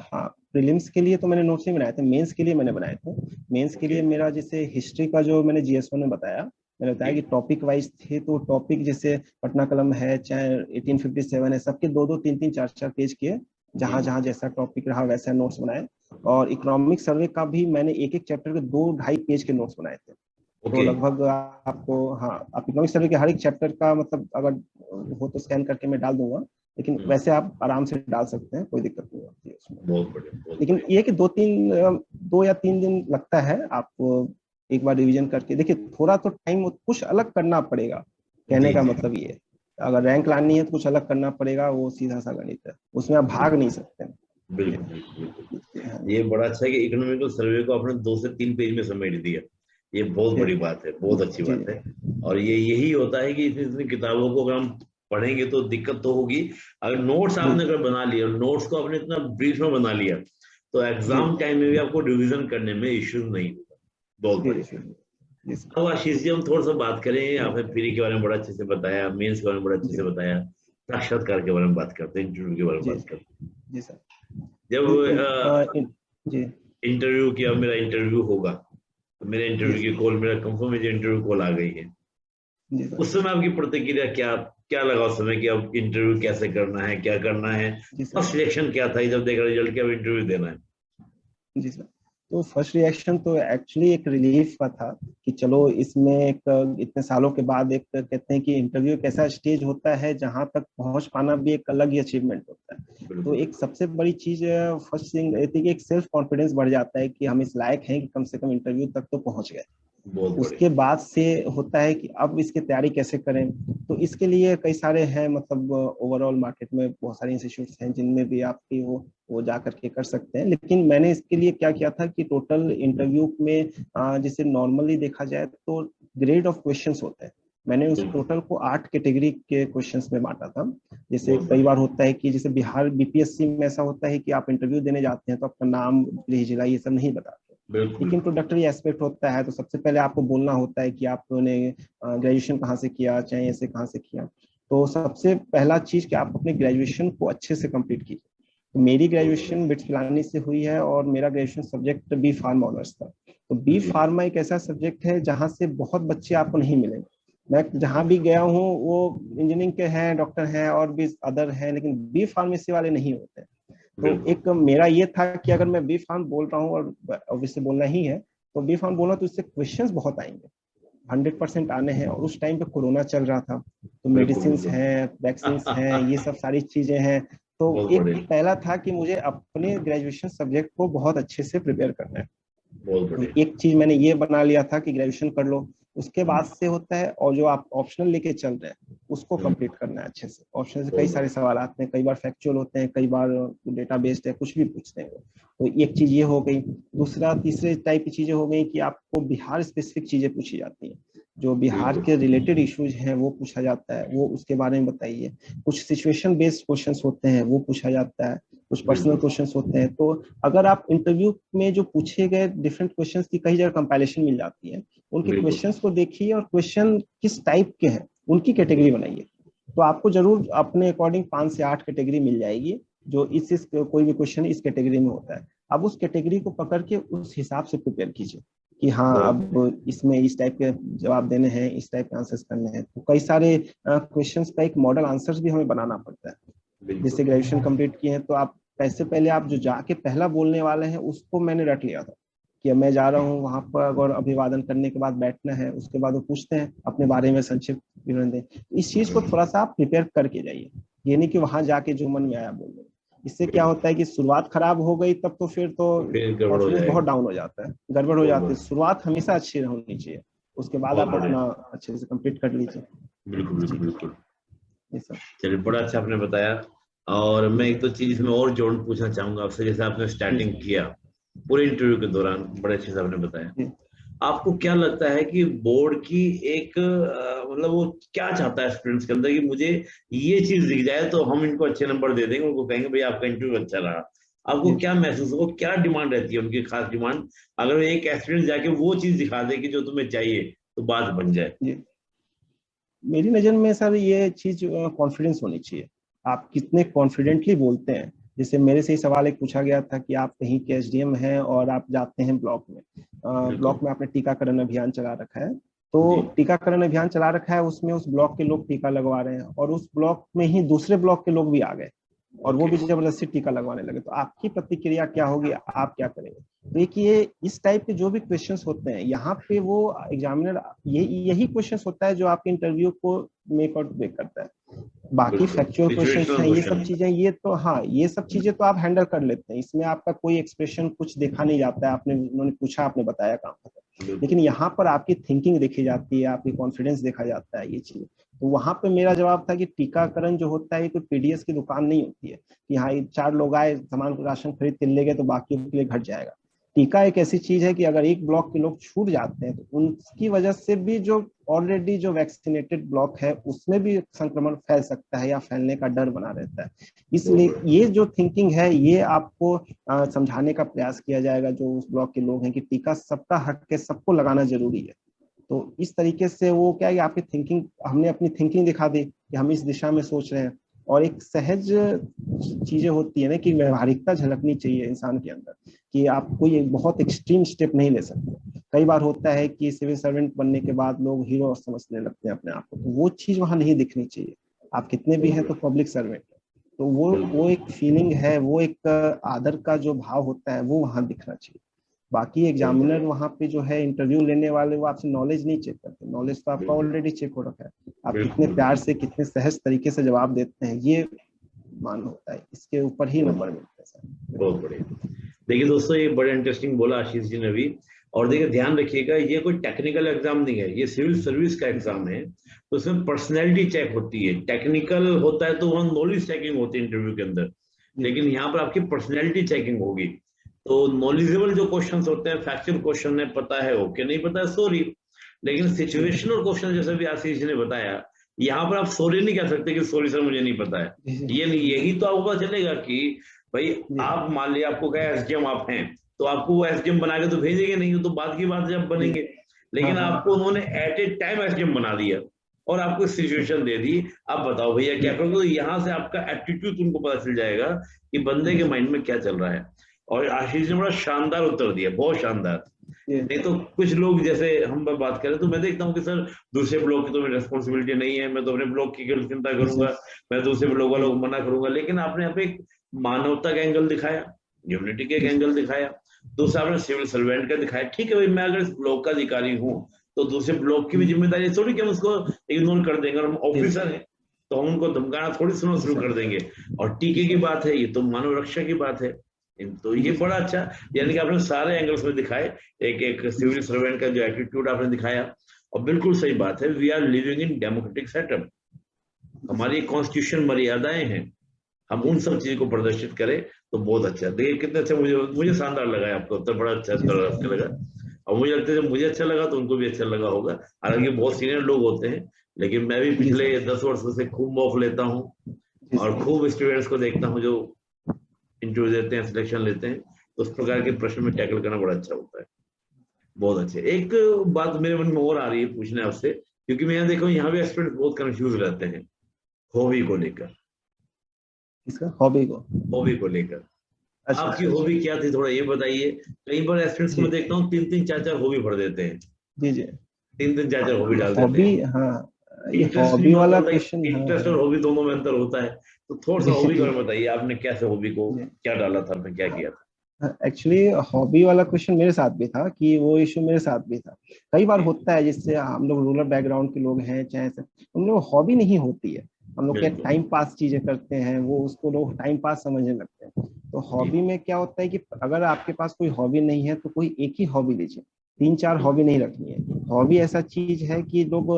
हाँ प्रीलिम्स के लिए तो मैंने नोट्स नहीं बनाए थे, मेंस के लिए मैंने बनाए थे। मेंस के लिए मेरा जैसे हिस्ट्री का जो मैंने जीएसओ में बताया, मैंने बताया कि टॉपिक वाइज थे, तो टॉपिक जैसे पटना कलम है, चाहे 1857 है, सबके 2-2, 3-3, 4-4 पेज किए, जहां जहां जैसा टॉपिक रहा वैसा नोट्स बनाए। और इकोनॉमिक सर्वे का भी मैंने एक एक चैप्टर के 2-2.5 पेज के नोट्स बनाए थे। तो लगभग आपको, हाँ आप इकोनॉमिक सर्वे के हर एक चैप्टर का मतलब अगर हो तो स्कैन करके मैं डाल दूंगा, लेकिन वैसे आप आराम से डाल सकते हैं, कोई दिक्कत नहीं होती है उसमें। बहुत बढ़िया। लेकिन ये कि 2 या 3 दिन लगता है आपको एक बार रिवीजन करके। देखिए थोड़ा तो टाइम, कुछ अलग करना पड़ेगा, कहने का मतलब ये है, अगर रैंक लानी है तो कुछ अलग करना पड़ेगा, वो सीधा सा गणित है, उसमें आप भाग नहीं सकते। बिल्कुल। ये बड़ा अच्छा है कि इकोनॉमिकल सर्वे को आपने 2 से 3 पेज में समेट दिया, ये बहुत बड़ी बात है, बहुत अच्छी बात है। और ये यही होता है कि इतनी किताबों को अगर हम पढ़ेंगे तो दिक्कत तो होगी। अगर नोट्स आपने अगर बना लिया, नोट्स को आपने इतना ब्रीफ में बना लिया, तो एग्जाम टाइम में भी आपको रिवीजन करने में इश्यूज नहीं होगा। बहुत बढ़िया। अब आशीष जी, हम थोड़ा सा बात करें, आपने प्री के बारे में बड़ा अच्छे से बताया, मेंस के बारे में बड़ा अच्छे से बताया, साक्षात्कार के बारे में बात करते हैं, इंटरव्यू के बारे में बात करते हैं। जी सर। जब इंटरव्यू किया, मेरा इंटरव्यू होगा, तो मेरे इंटरव्यू की कॉल, मेरा कंफर्मेशन इंटरव्यू कॉल आ गई है, उस समय आपकी प्रतिक्रिया क्या लगा उस समय कि अब इंटरव्यू कैसे करना है, क्या करना है, और सिलेक्शन क्या था जब देखा रिजल्ट कि अब इंटरव्यू देना है? जी सर, तो फर्स्ट रिएक्शन तो एक्चुअली एक रिलीफ का था कि चलो इसमें एक इतने सालों के बाद एक कहते हैं कि इंटरव्यू एक ऐसा स्टेज होता है जहां तक पहुंच पाना भी एक अलग ही अचीवमेंट होता है। तो एक सबसे बड़ी चीज फर्स्ट थिंग रहती है कि एक सेल्फ कॉन्फिडेंस बढ़ जाता है कि हम इस लायक हैं कि कम से कम इंटरव्यू तक तो पहुंच गए। उसके बाद से होता है कि अब इसकी तैयारी कैसे करें। तो इसके लिए कई सारे हैं, मतलब ओवरऑल मार्केट में बहुत सारे इंस्टीट्यूट्स हैं जिनमें भी आपकी वो जा करके कर सकते हैं। लेकिन मैंने इसके लिए क्या किया था कि टोटल इंटरव्यू में जैसे नॉर्मली देखा जाए तो ग्रेड ऑफ क्वेश्चंस होते हैं। मैंने उस टोटल को 8 कैटेगरी के क्वेश्चंस में बांटा था। जैसे कई बार होता है कि जैसे बिहार बीपीएससी में ऐसा होता है कि आप इंटरव्यू देने जाते हैं तो आपका नाम, जिला, ये सब नहीं बताते। एक इंट्रोडक्टरी एस्पेक्ट होता है, तो सबसे पहले आपको बोलना होता है कि आपने ग्रेजुएशन कहाँ से किया, चाहे ऐसे कहाँ से किया। तो सबसे पहला चीज कि आप अपने ग्रेजुएशन को अच्छे से कंप्लीट कीजिए। तो मेरी ग्रेजुएशन बिट्स पिलानी से हुई है और मेरा graduation subject B pharma honours था। तो बी फार्मा एक ऐसा सब्जेक्ट है जहाँ से बहुत बच्चे आपको नहीं मिलेंगे। मैं जहाँ भी गया हूँ वो इंजीनियरिंग के हैं, डॉक्टर हैं और भी अदर हैं, लेकिन बी फार्मेसी वाले नहीं होते। तो एक मेरा ये था कि अगर मैं बी फार्म बोल रहा हूँ और ऑब्वियसली बोलना ही है, तो बी फार्म बोलना तो इससे क्वेश्चंस बहुत आएंगे, 100% आने हैं। और उस टाइम पे कोरोना चल रहा था, तो मेडिसिन हैं, वैक्सीन हैं, ये सब सारी चीजें हैं। तो एक पहला था कि मुझे अपने ग्रेजुएशन सब्जेक्ट को बहुत अच्छे से प्रिपेयर करना है। तो एक चीज मैंने ये बना लिया था कि ग्रेजुएशन कर लो, उसके बाद से होता है और जो आप ऑप्शनल लेके चल रहे हैं उसको कंप्लीट करना है अच्छे से। ऑप्शनल से कई सारे सवाल आते हैं, कई बार फैक्चुअल होते हैं, कई बार डेटा बेस्ड है, कुछ भी पूछते हैं। तो एक चीज ये हो गई। दूसरा तीसरे टाइप की चीजें हो गई कि आपको बिहार स्पेसिफिक चीजें पूछी जाती हैं, जो बिहार के रिलेटेड इश्यूज हैं वो पूछा जाता है, वो उसके बारे में बताइए। कुछ सिचुएशन बेस्ड क्वेश्चंस होते हैं वो पूछा जाता है, कुछ पर्सनल क्वेश्चंस होते हैं। तो अगर आप इंटरव्यू में जो पूछे गए डिफरेंट क्वेश्चंस की कई जगह कंपाइलेशन मिल जाती है, उनके क्वेश्चंस को देखिए और क्वेश्चन किस टाइप के हैं उनकी कैटेगरी बनाइए। तो आपको जरूर अपने अकॉर्डिंग 5 से 8 कैटेगरी मिल जाएगी, जो इस कोई भी क्वेश्चन इस कैटेगरी में होता है। अब उस कैटेगरी को पकड़ के उस हिसाब से प्रिपेयर कीजिए कि हाँ अब इसमें इस टाइप के जवाब देने हैं, इस टाइप के आंसर्स करने हैं। तो कई सारे क्वेश्चंस का एक मॉडल आंसर्स भी हमें बनाना पड़ता है। जैसे ग्रेजुएशन कंप्लीट किए हैं तो आप पैसे पहले आप जो जाके पहला बोलने वाले हैं उसको मैंने रट लिया था कि मैं जा रहा हूँ वहां पर, अगर अभिवादन करने के बाद बैठना है, उसके बाद वो पूछते हैं अपने बारे में संक्षिप्त विवरण दें। इस चीज को थोड़ा सा आप प्रिपेयर करके जाइए, ये नहीं कि वहां जाके जो मन में आया बोल रहे। इससे क्या होता है कि शुरुआत खराब हो गई तब तो फिर तो कॉन्फिडेंस बहुत डाउन हो जाता है, गड़बड़ हो जाती है। शुरुआत हमेशा अच्छी होनी चाहिए, उसके बाद आप अपना अच्छे से कंप्लीट कर लीजिए। बिल्कुल बिल्कुल। चलिए, बड़ा अच्छा आपने बताया। और मैं एक तो चीज इसमें और जोड़ पूछना चाहूंगा आपसे, जैसे आपने स्टार्टिंग किया पूरे इंटरव्यू के दौरान बड़े अच्छे से आपने बताया। आपको क्या लगता है कि बोर्ड की एक मतलब वो क्या चाहता है स्टूडेंट्स के अंदर कि मुझे ये चीज दिख जाए तो हम इनको अच्छे नंबर दे देंगे, उनको कहेंगे भाई आपका इंटरव्यू अच्छा रहा। आपको क्या महसूस हो, क्या डिमांड रहती है उनकी खास डिमांड, अगर एक एस्पिरेंट जाके वो चीज दिखा दे कि जो तुम्हें चाहिए तो बात बन जाए? मेरी नजर में सर ये चीज कॉन्फिडेंस होनी चाहिए। आप कितने कॉन्फिडेंटली बोलते हैं। जैसे मेरे से ही सवाल एक पूछा गया था कि आप कहीं के एसडीएम हैं और आप जाते हैं ब्लॉक में, ब्लॉक में आपने टीकाकरण अभियान चला रखा है। तो टीकाकरण अभियान चला रखा है, उसमें उस ब्लॉक के लोग टीका लगवा रहे हैं और उस ब्लॉक में ही दूसरे ब्लॉक के लोग भी आ गए और वो भी जबरदस्ती टीका लगवाने लगे। तो आपकी प्रतिक्रिया क्या होगी, आप क्या करेंगे? देखिए इस टाइप के जो भी क्वेश्चंस होते हैं यहाँ पे वो एग्जामिनर यही क्वेश्चंस होता है जो आपके इंटरव्यू को मेक और ब्रेक करता है। बाकी फैक्चुअल क्वेश्चंस हैं, ये सब चीजें, ये तो हाँ ये सब चीजें तो आप हैंडल कर लेते हैं। इसमें आपका कोई एक्सप्रेशन कुछ देखा नहीं जाता है, आपने उन्होंने पूछा आपने बताया काम खत्म। लेकिन यहाँ पर आपकी थिंकिंग देखी जाती है, आपकी कॉन्फिडेंस देखा जाता है, ये चीज। तो वहां पे मेरा जवाब था कि टीकाकरण जो होता है ये कोई पीडीएस की दुकान नहीं होती है कि हाँ 4 लोग आए सामान राशन खरीद के ले गए तो बाकी के लिए घट जाएगा। टीका एक ऐसी चीज है कि अगर एक ब्लॉक के लोग छूट जाते हैं तो उनकी वजह से भी जो ऑलरेडी जो वैक्सीनेटेड ब्लॉक है उसमें भी संक्रमण फैल सकता है या फैलने का डर बना रहता है। इसलिए ये जो थिंकिंग है ये आपको समझाने का प्रयास किया जाएगा जो उस ब्लॉक के लोग हैं कि टीका सबका हक है, सबको लगाना जरूरी है। तो इस तरीके से वो क्या है कि आपकी थिंकिंग, हमने अपनी थिंकिंग दिखा दी कि हम इस दिशा में सोच रहे हैं। और एक सहज चीजें होती है ना कि व्यवहारिकता झलकनी चाहिए इंसान के अंदर, कि आप कोई एक बहुत एक्सट्रीम स्टेप नहीं ले सकते। कई बार होता है कि सिविल सर्वेंट बनने के बाद लोग हीरो समझने लगते हैं अपने आप को, तो वो चीज वहां नहीं दिखनी चाहिए। आप कितने भी हैं तो पब्लिक सर्वेंट है, तो वो एक फीलिंग है, वो एक आदर का जो भाव होता है वो वहां दिखना चाहिए। बाकी एग्जामिनर वहाँ पे जो है इंटरव्यू लेने वाले वो आपसे नॉलेज नहीं चेक करते, नॉलेज तो आपका ऑलरेडी चेक हो रखा है, आप कितने प्यार से कितने सहज तरीके से जवाब देते हैं ये मान होता है, इसके ऊपर ही नंबर मिलते हैं सर। बहुत बढ़िया। देखिए दोस्तों, ये बड़ा इंटरेस्टिंग बोला आशीष जी ने भी। और देखिए ध्यान रखिएगा, ये कोई टेक्निकल एग्जाम नहीं है, ये सिविल सर्विस का एग्जाम है, तो उसमें पर्सनैलिटी चेक होती है। टेक्निकल होता है तो वहाँ नॉलेज चेकिंग होती है इंटरव्यू के अंदर, लेकिन यहाँ पर आपकी पर्सनैलिटी चेकिंग होगी। तो नॉलेजेबल जो क्वेश्चंस होते हैं, फैक्चुअल क्वेश्चन है, पता है ओके, नहीं पता है सॉरी। लेकिन सिचुएशनल क्वेश्चन जैसे भी आशीष जी ने बताया, यहाँ पर आप सॉरी नहीं कह सकते कि सॉरी सर मुझे नहीं पता है, ये नहीं। यही तो आपको पता चलेगा कि भाई आप मान लिया आपको क्या एसडीएम आप हैं, तो आपको वो एसडीएम बना के तो भेजेंगे नहीं, तो बात की बात जब बनेंगे। लेकिन आपको उन्होंने एट ए टाइम एसडीएम बना दिया और आपको सिचुएशन दे दी, आप बताओ भैया क्या करोगे। तो यहाँ से आपका एटीट्यूड तुमको पता चल जाएगा कि बंदे के माइंड में क्या चल रहा है। और आशीष ने बड़ा शानदार उत्तर दिया, बहुत शानदार। नहीं तो कुछ लोग जैसे हम बात करें तो मैं देखता हूँ कि सर दूसरे ब्लॉक की तो मेरी रिस्पॉन्सिबिलिटी नहीं है, मैं तो अपने ब्लॉक की चिंता करूंगा, मैं दूसरे ब्लॉक वालों को मना करूंगा। लेकिन आपने यहाँ पे एक मानवता का एंगल दिखाया, यूनिटी का एक एंगल दिखाया, दूसरा आपने सिविल सर्वेंट का दिखाया। ठीक है भाई, मैं अगर इस ब्लॉक का अधिकारी हूँ तो दूसरे ब्लॉक की भी जिम्मेदारी थोड़ी कि हम उसको इग्नोर कर देंगे। हम ऑफिसर हैं तो हम उनको धमकाना थोड़ी सुनना शुरू कर देंगे। और टीके की बात है, ये तो मानव रक्षा की बात है। तो ये बड़ा अच्छा, यानी कि आपने सारे एंगल्स में दिखाए, एक एक सिविल सर्वेंट का जो एटीट्यूड आपने दिखाया। और बिल्कुल सही बात है, we are living in democratic setup, हमारी कॉन्स्टिट्यूशन मर्यादाएं हैं, हम उन सब चीजों को प्रदर्शित करें तो बहुत अच्छा। देखिए कितने अच्छा, मुझे शानदार लगा आपका उत्तर, बड़ा अच्छा उत्तर लगा। और मुझे लगता है जब मुझे अच्छा लगा तो उनको भी अच्छा लगा होगा। हालांकि बहुत सीनियर लोग होते हैं, लेकिन मैं भी पिछले 10 वर्षों से खूब मौफ लेता हूँ और खूब स्टूडेंट्स को देखता हूँ जो इंटरव्यू देते हैं, सिलेक्शन लेते हैं, तो उस प्रकार के प्रश्न में टैकल करना बड़ा अच्छा होता है। बहुत अच्छे। एक बात मेरे मन में और आ रही है पूछने आपसे, क्योंकि मैं यहाँ देखा हूँ यहाँ भी स्टूडेंट बहुत कंफ्यूज रहते हैं हॉबी को लेकर। हॉबी को लेकर अच्छा, आपकी हॉबी क्या थी, थोड़ा ये बताइए। कई बार स्टूडेंट्स को देखता हूँ 3-3 4-4 हॉबी भर देते हैं। जी जी, 3-3 4-4 हॉबी डाल देते हैं। हाँ, ये हॉबी वाला क्वेश्चन, इंटरेस्ट और हॉबी दोनों में अंतर होता है, तो थोड़ा सा हॉबी को बताइए, आपने कैसे हॉबी को क्या डाला था, आपने क्या किया था? एक्चुअली हॉबी वाला क्वेश्चन मेरे साथ भी था, कि वो इशू मेरे साथ भी था। कई बार होता है, जिससे हम लोग रूरल बैकग्राउंड के लोग हैं चाहे, हम लोग हॉबी नहीं होती है, हम लोग क्या टाइम पास चीजें करते हैं, वो उसको लोग टाइम पास समझने लगते हैं। तो हॉबी में क्या होता है कि अगर आपके पास कोई हॉबी नहीं है तो कोई एक ही हॉबी लीजिए, 3-4 हॉबी नहीं रखनी है। हॉबी ऐसा चीज है कि लोग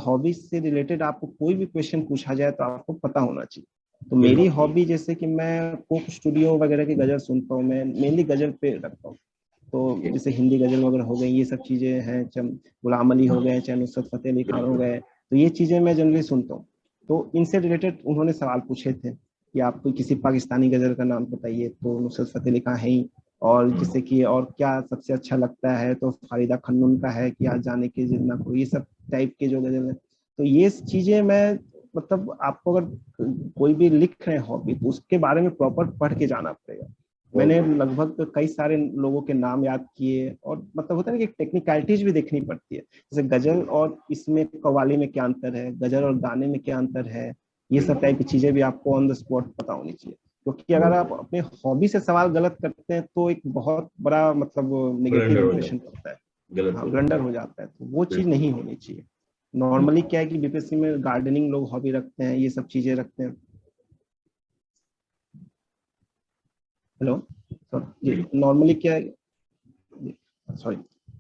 हॉबी से रिलेटेड आपको कोई भी क्वेश्चन पूछा जाए तो आपको पता होना चाहिए। तो मेरी हॉबी जैसे कि मैं कोक स्टूडियो वगैरह की गजल सुनता हूँ, मैं मेनली गजल पे रखता हूँ। तो जैसे हिंदी गजल वगैरह हो गई, ये सब चीजें हैं, गुलाम अली हो गए, चाहे नुसरत फतेह अली खान हो गए, तो ये चीजें मैं जनरली सुनता हूँ। तो इनसे रिलेटेड उन्होंने सवाल पूछे थे कि आप कोई किसी पाकिस्तानी गजल का नाम बताइए, तो नुसरत फतेह अली खान है ही। और जैसे कि और क्या सबसे अच्छा लगता है, तो फरीदा खन्नून का है कि आज जाने के जितना को, ये सब टाइप के जो गजल है। तो ये चीजें मैं, मतलब आपको अगर कोई भी लिख रहे हैं हॉबी, तो उसके बारे में प्रॉपर पढ़ के जाना पड़ेगा। मैंने लगभग कई सारे लोगों के नाम याद किए, और मतलब होता है ना कि टेक्निकलिटीज भी देखनी पड़ती है, जैसे गजल और इसमें कव्वाली में क्या अंतर है, गजल और गाने में क्या अंतर है, ये सब टाइप की चीजें भी आपको ऑन द स्पॉट पता होनी चाहिए। क्योंकि अगर आप अपने हॉबी से सवाल गलत करते हैं तो एक बहुत बड़ा मतलब नेगेटिव इंप्रेशन पड़ता है, ब्लंडर हो जाता है, तो वो चीज नहीं होनी चाहिए। नॉर्मली क्या है कि बीपीएससी में गार्डनिंग लोग हॉबी रखते हैं, ये सब चीजें रखते हैं। हेलो जी, नॉर्मली क्या है, सॉरी,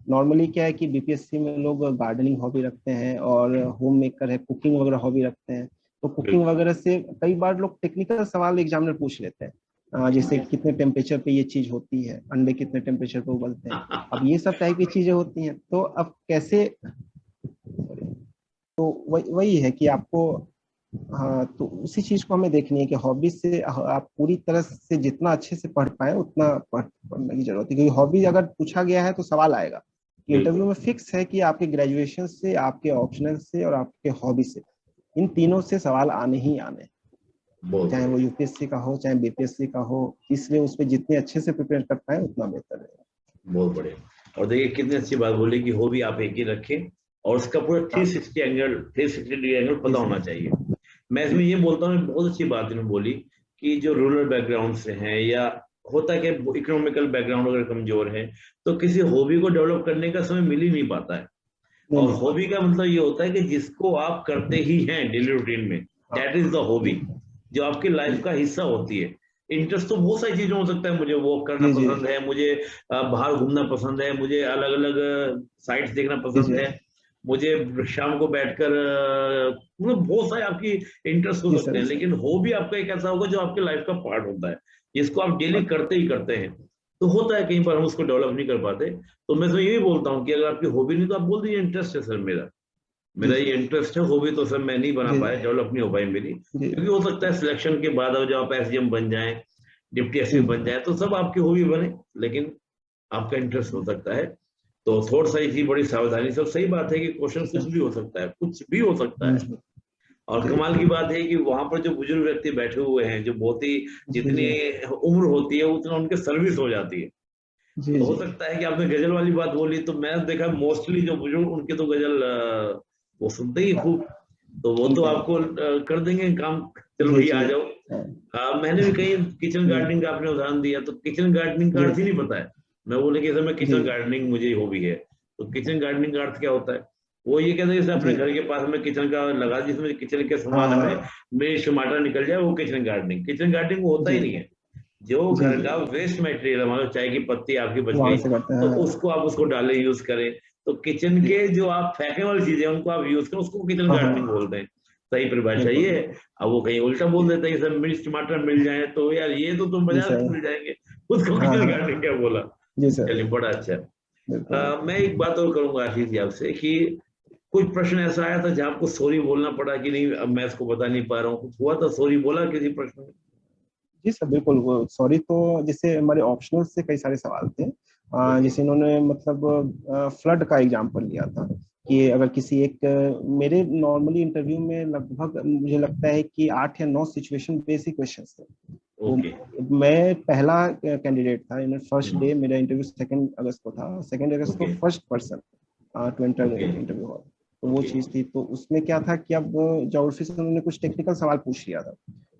नॉर्मली क्या है कि बीपीएससी में लोग गार्डनिंग हॉबी रखते हैं, और होम मेकर है, कुकिंग वगैरह हॉबी रखते हैं। तो कुकिंग वगैरह से कई बार लोग टेक्निकल सवाल एग्जामिनर पूछ लेते हैं, जैसे कितने टेम्परेचर पे ये चीज होती है, अंडे कितने टेम्परेचर पे उबलते हैं, अब ये सब टाइप की चीजें होती हैं। तो अब कैसे, तो वही है कि आपको, हाँ, तो उसी चीज को हमें देखनी है कि हॉबी से आप पूरी तरह से जितना अच्छे से पढ़ पाए उतना पढ़ने की जरूरत है। क्योंकि हॉबी अगर पूछा गया है तो सवाल आएगा कि इंटरव्यू में फिक्स है कि आपके ग्रेजुएशन से, आपके ऑप्शनल से और आपके हॉबी से, इन तीनों से सवाल आने ही आने, चाहे वो यूपीएससी का हो चाहे बीपीएससी का हो। इसलिए उस पर जितने अच्छे से प्रिपेयर कर पाए उतना बेहतर है। बहुत बढ़िया। और देखिए कितनी अच्छी बात बोली कि हॉबी आप एक ही रखें और उसका पूरा 360 डिग्री एंगल पता होना चाहिए। मैं इसमें ये बोलता हूँ, बहुत अच्छी बात इन्होंने बोली कि जो रूरल बैकग्राउंड से हैं या होता है कि इकोनॉमिकल बैकग्राउंड अगर कमजोर है तो किसी हॉबी को डेवलप करने का समय मिल ही नहीं पाता है। और हॉबी का मतलब ये होता है कि जिसको आप करते ही हैं डेली रूटीन में, दैट इज द हॉबी, जो आपकी लाइफ का हिस्सा होती है। इंटरेस्ट तो बहुत सारी चीजों हो सकता है, मुझे वॉक करना पसंद है, मुझे बाहर घूमना पसंद है, मुझे अलग अलग साइट्स देखना पसंद है, मुझे शाम को बैठकर मतलब बहुत सारे आपकी इंटरेस्ट हो सकते हैं, लेकिन हॉबी आपका एक ऐसा होगा जो आपके लाइफ का पार्ट होता है, जिसको आप डेली करते ही करते हैं। तो होता है कहीं पर हम उसको डेवलप नहीं कर पाते। तो मैं तो यही बोलता हूँ कि अगर आपकी हॉबी नहीं तो आप बोल दीजिए इंटरेस्ट है सर, मेरा ये इंटरेस्ट है, हॉबी तो सर मैं नहीं बना पाया, डेवलप नहीं हो पाई मेरी, क्योंकि हो सकता है सिलेक्शन के बाद जब आप एसडीएम बन जाएं, डिप्टी एसपी बन जाए, तो सब आपकी हॉबी बने, लेकिन आपका इंटरेस्ट हो सकता है। तो थोड़ा सा इसी बड़ी सावधानी, सब सही बात है कि क्वेश्चन कुछ भी हो सकता है, कुछ भी हो सकता है। और कमाल की बात है कि वहां पर जो बुजुर्ग व्यक्ति बैठे हुए हैं, जो बहुत ही जितनी उम्र होती है उतना उनके सर्विस हो जाती है। तो हो सकता है कि आपने गजल वाली बात बोली, तो मैं देखा मोस्टली जो बुजुर्ग उनके तो गजल वो सुनते ही खूब, तो वो तो आपको कर देंगे काम, चलो भैया आ जाओ। मैंने भी कहीं किचन गार्डनिंग का आपने उदाहरण दिया, तो किचन गार्डनिंग का अर्थ ही नहीं पता है। मैं बोले कि सर मैं किचन गार्डनिंग मुझे हॉबी है, तो किचन गार्डनिंग का अर्थ क्या होता है? वो ये कहते हैं जैसे अपने घर के पास में किचन का लगा, जिसमें किचन के सामान में मेरे टमाटर निकल जाए, वो किचन गार्डनिंग। किचन गार्डनिंग वो होता ही नहीं है। जो घर का वेस्ट मटेरियल है, मतलब चाय की पत्ती आपकी बच गई तो उसको आप उसको डालें, यूज करें। तो किचन के जो आप फेंकने वाली चीजें उनको आप यूज करें, उसको किचन गार्डनिंग बोलते हैं। सही परिभाषा ये है। अब वो कहीं उल्टा बोल देते हैं कि सर मिर्च टमाटर मिल जाए, तो यार ये तो तुम बाजार से मिल जाएंगे, उसको किचन गार्डनिंग क्या बोला। चलिए बड़ा अच्छा। मैं एक बात और करूंगा आशीष जी आपसे कि कुछ प्रश्न ऐसा आया था जहां आपको सॉरी बोलना पड़ा कि नहीं अब मैं इसको बता नहीं पा रहा हूँ, कुछ हुआ था, सॉरी बोला किसी प्रश्न में? जी सर बिल्कुल, वो सॉरी तो जैसे हमारे ऑप्शनल से कई सारे सवाल थे, जैसे इन्होंने मतलब फ्लड का एग्जांपल लिया था कि अगर किसी एक मेरे नॉर्मली इंटरव्यू में लगभग मुझे लगता है कि 8 या 9 सिचुएशन बेसिक क्वेश्चंस थे। तो मैं पहला कैंडिडेट था, इन फर्स्ट डे मेरा इंटरव्यू 2 अगस्त को था, 2 अगस्त को first person to enter interview hall. तो वो चीज थी, तो उसमें क्या था कि अब ज्योग्राफी से उन्होंने कुछ टेक्निकल सवाल पूछ लिया था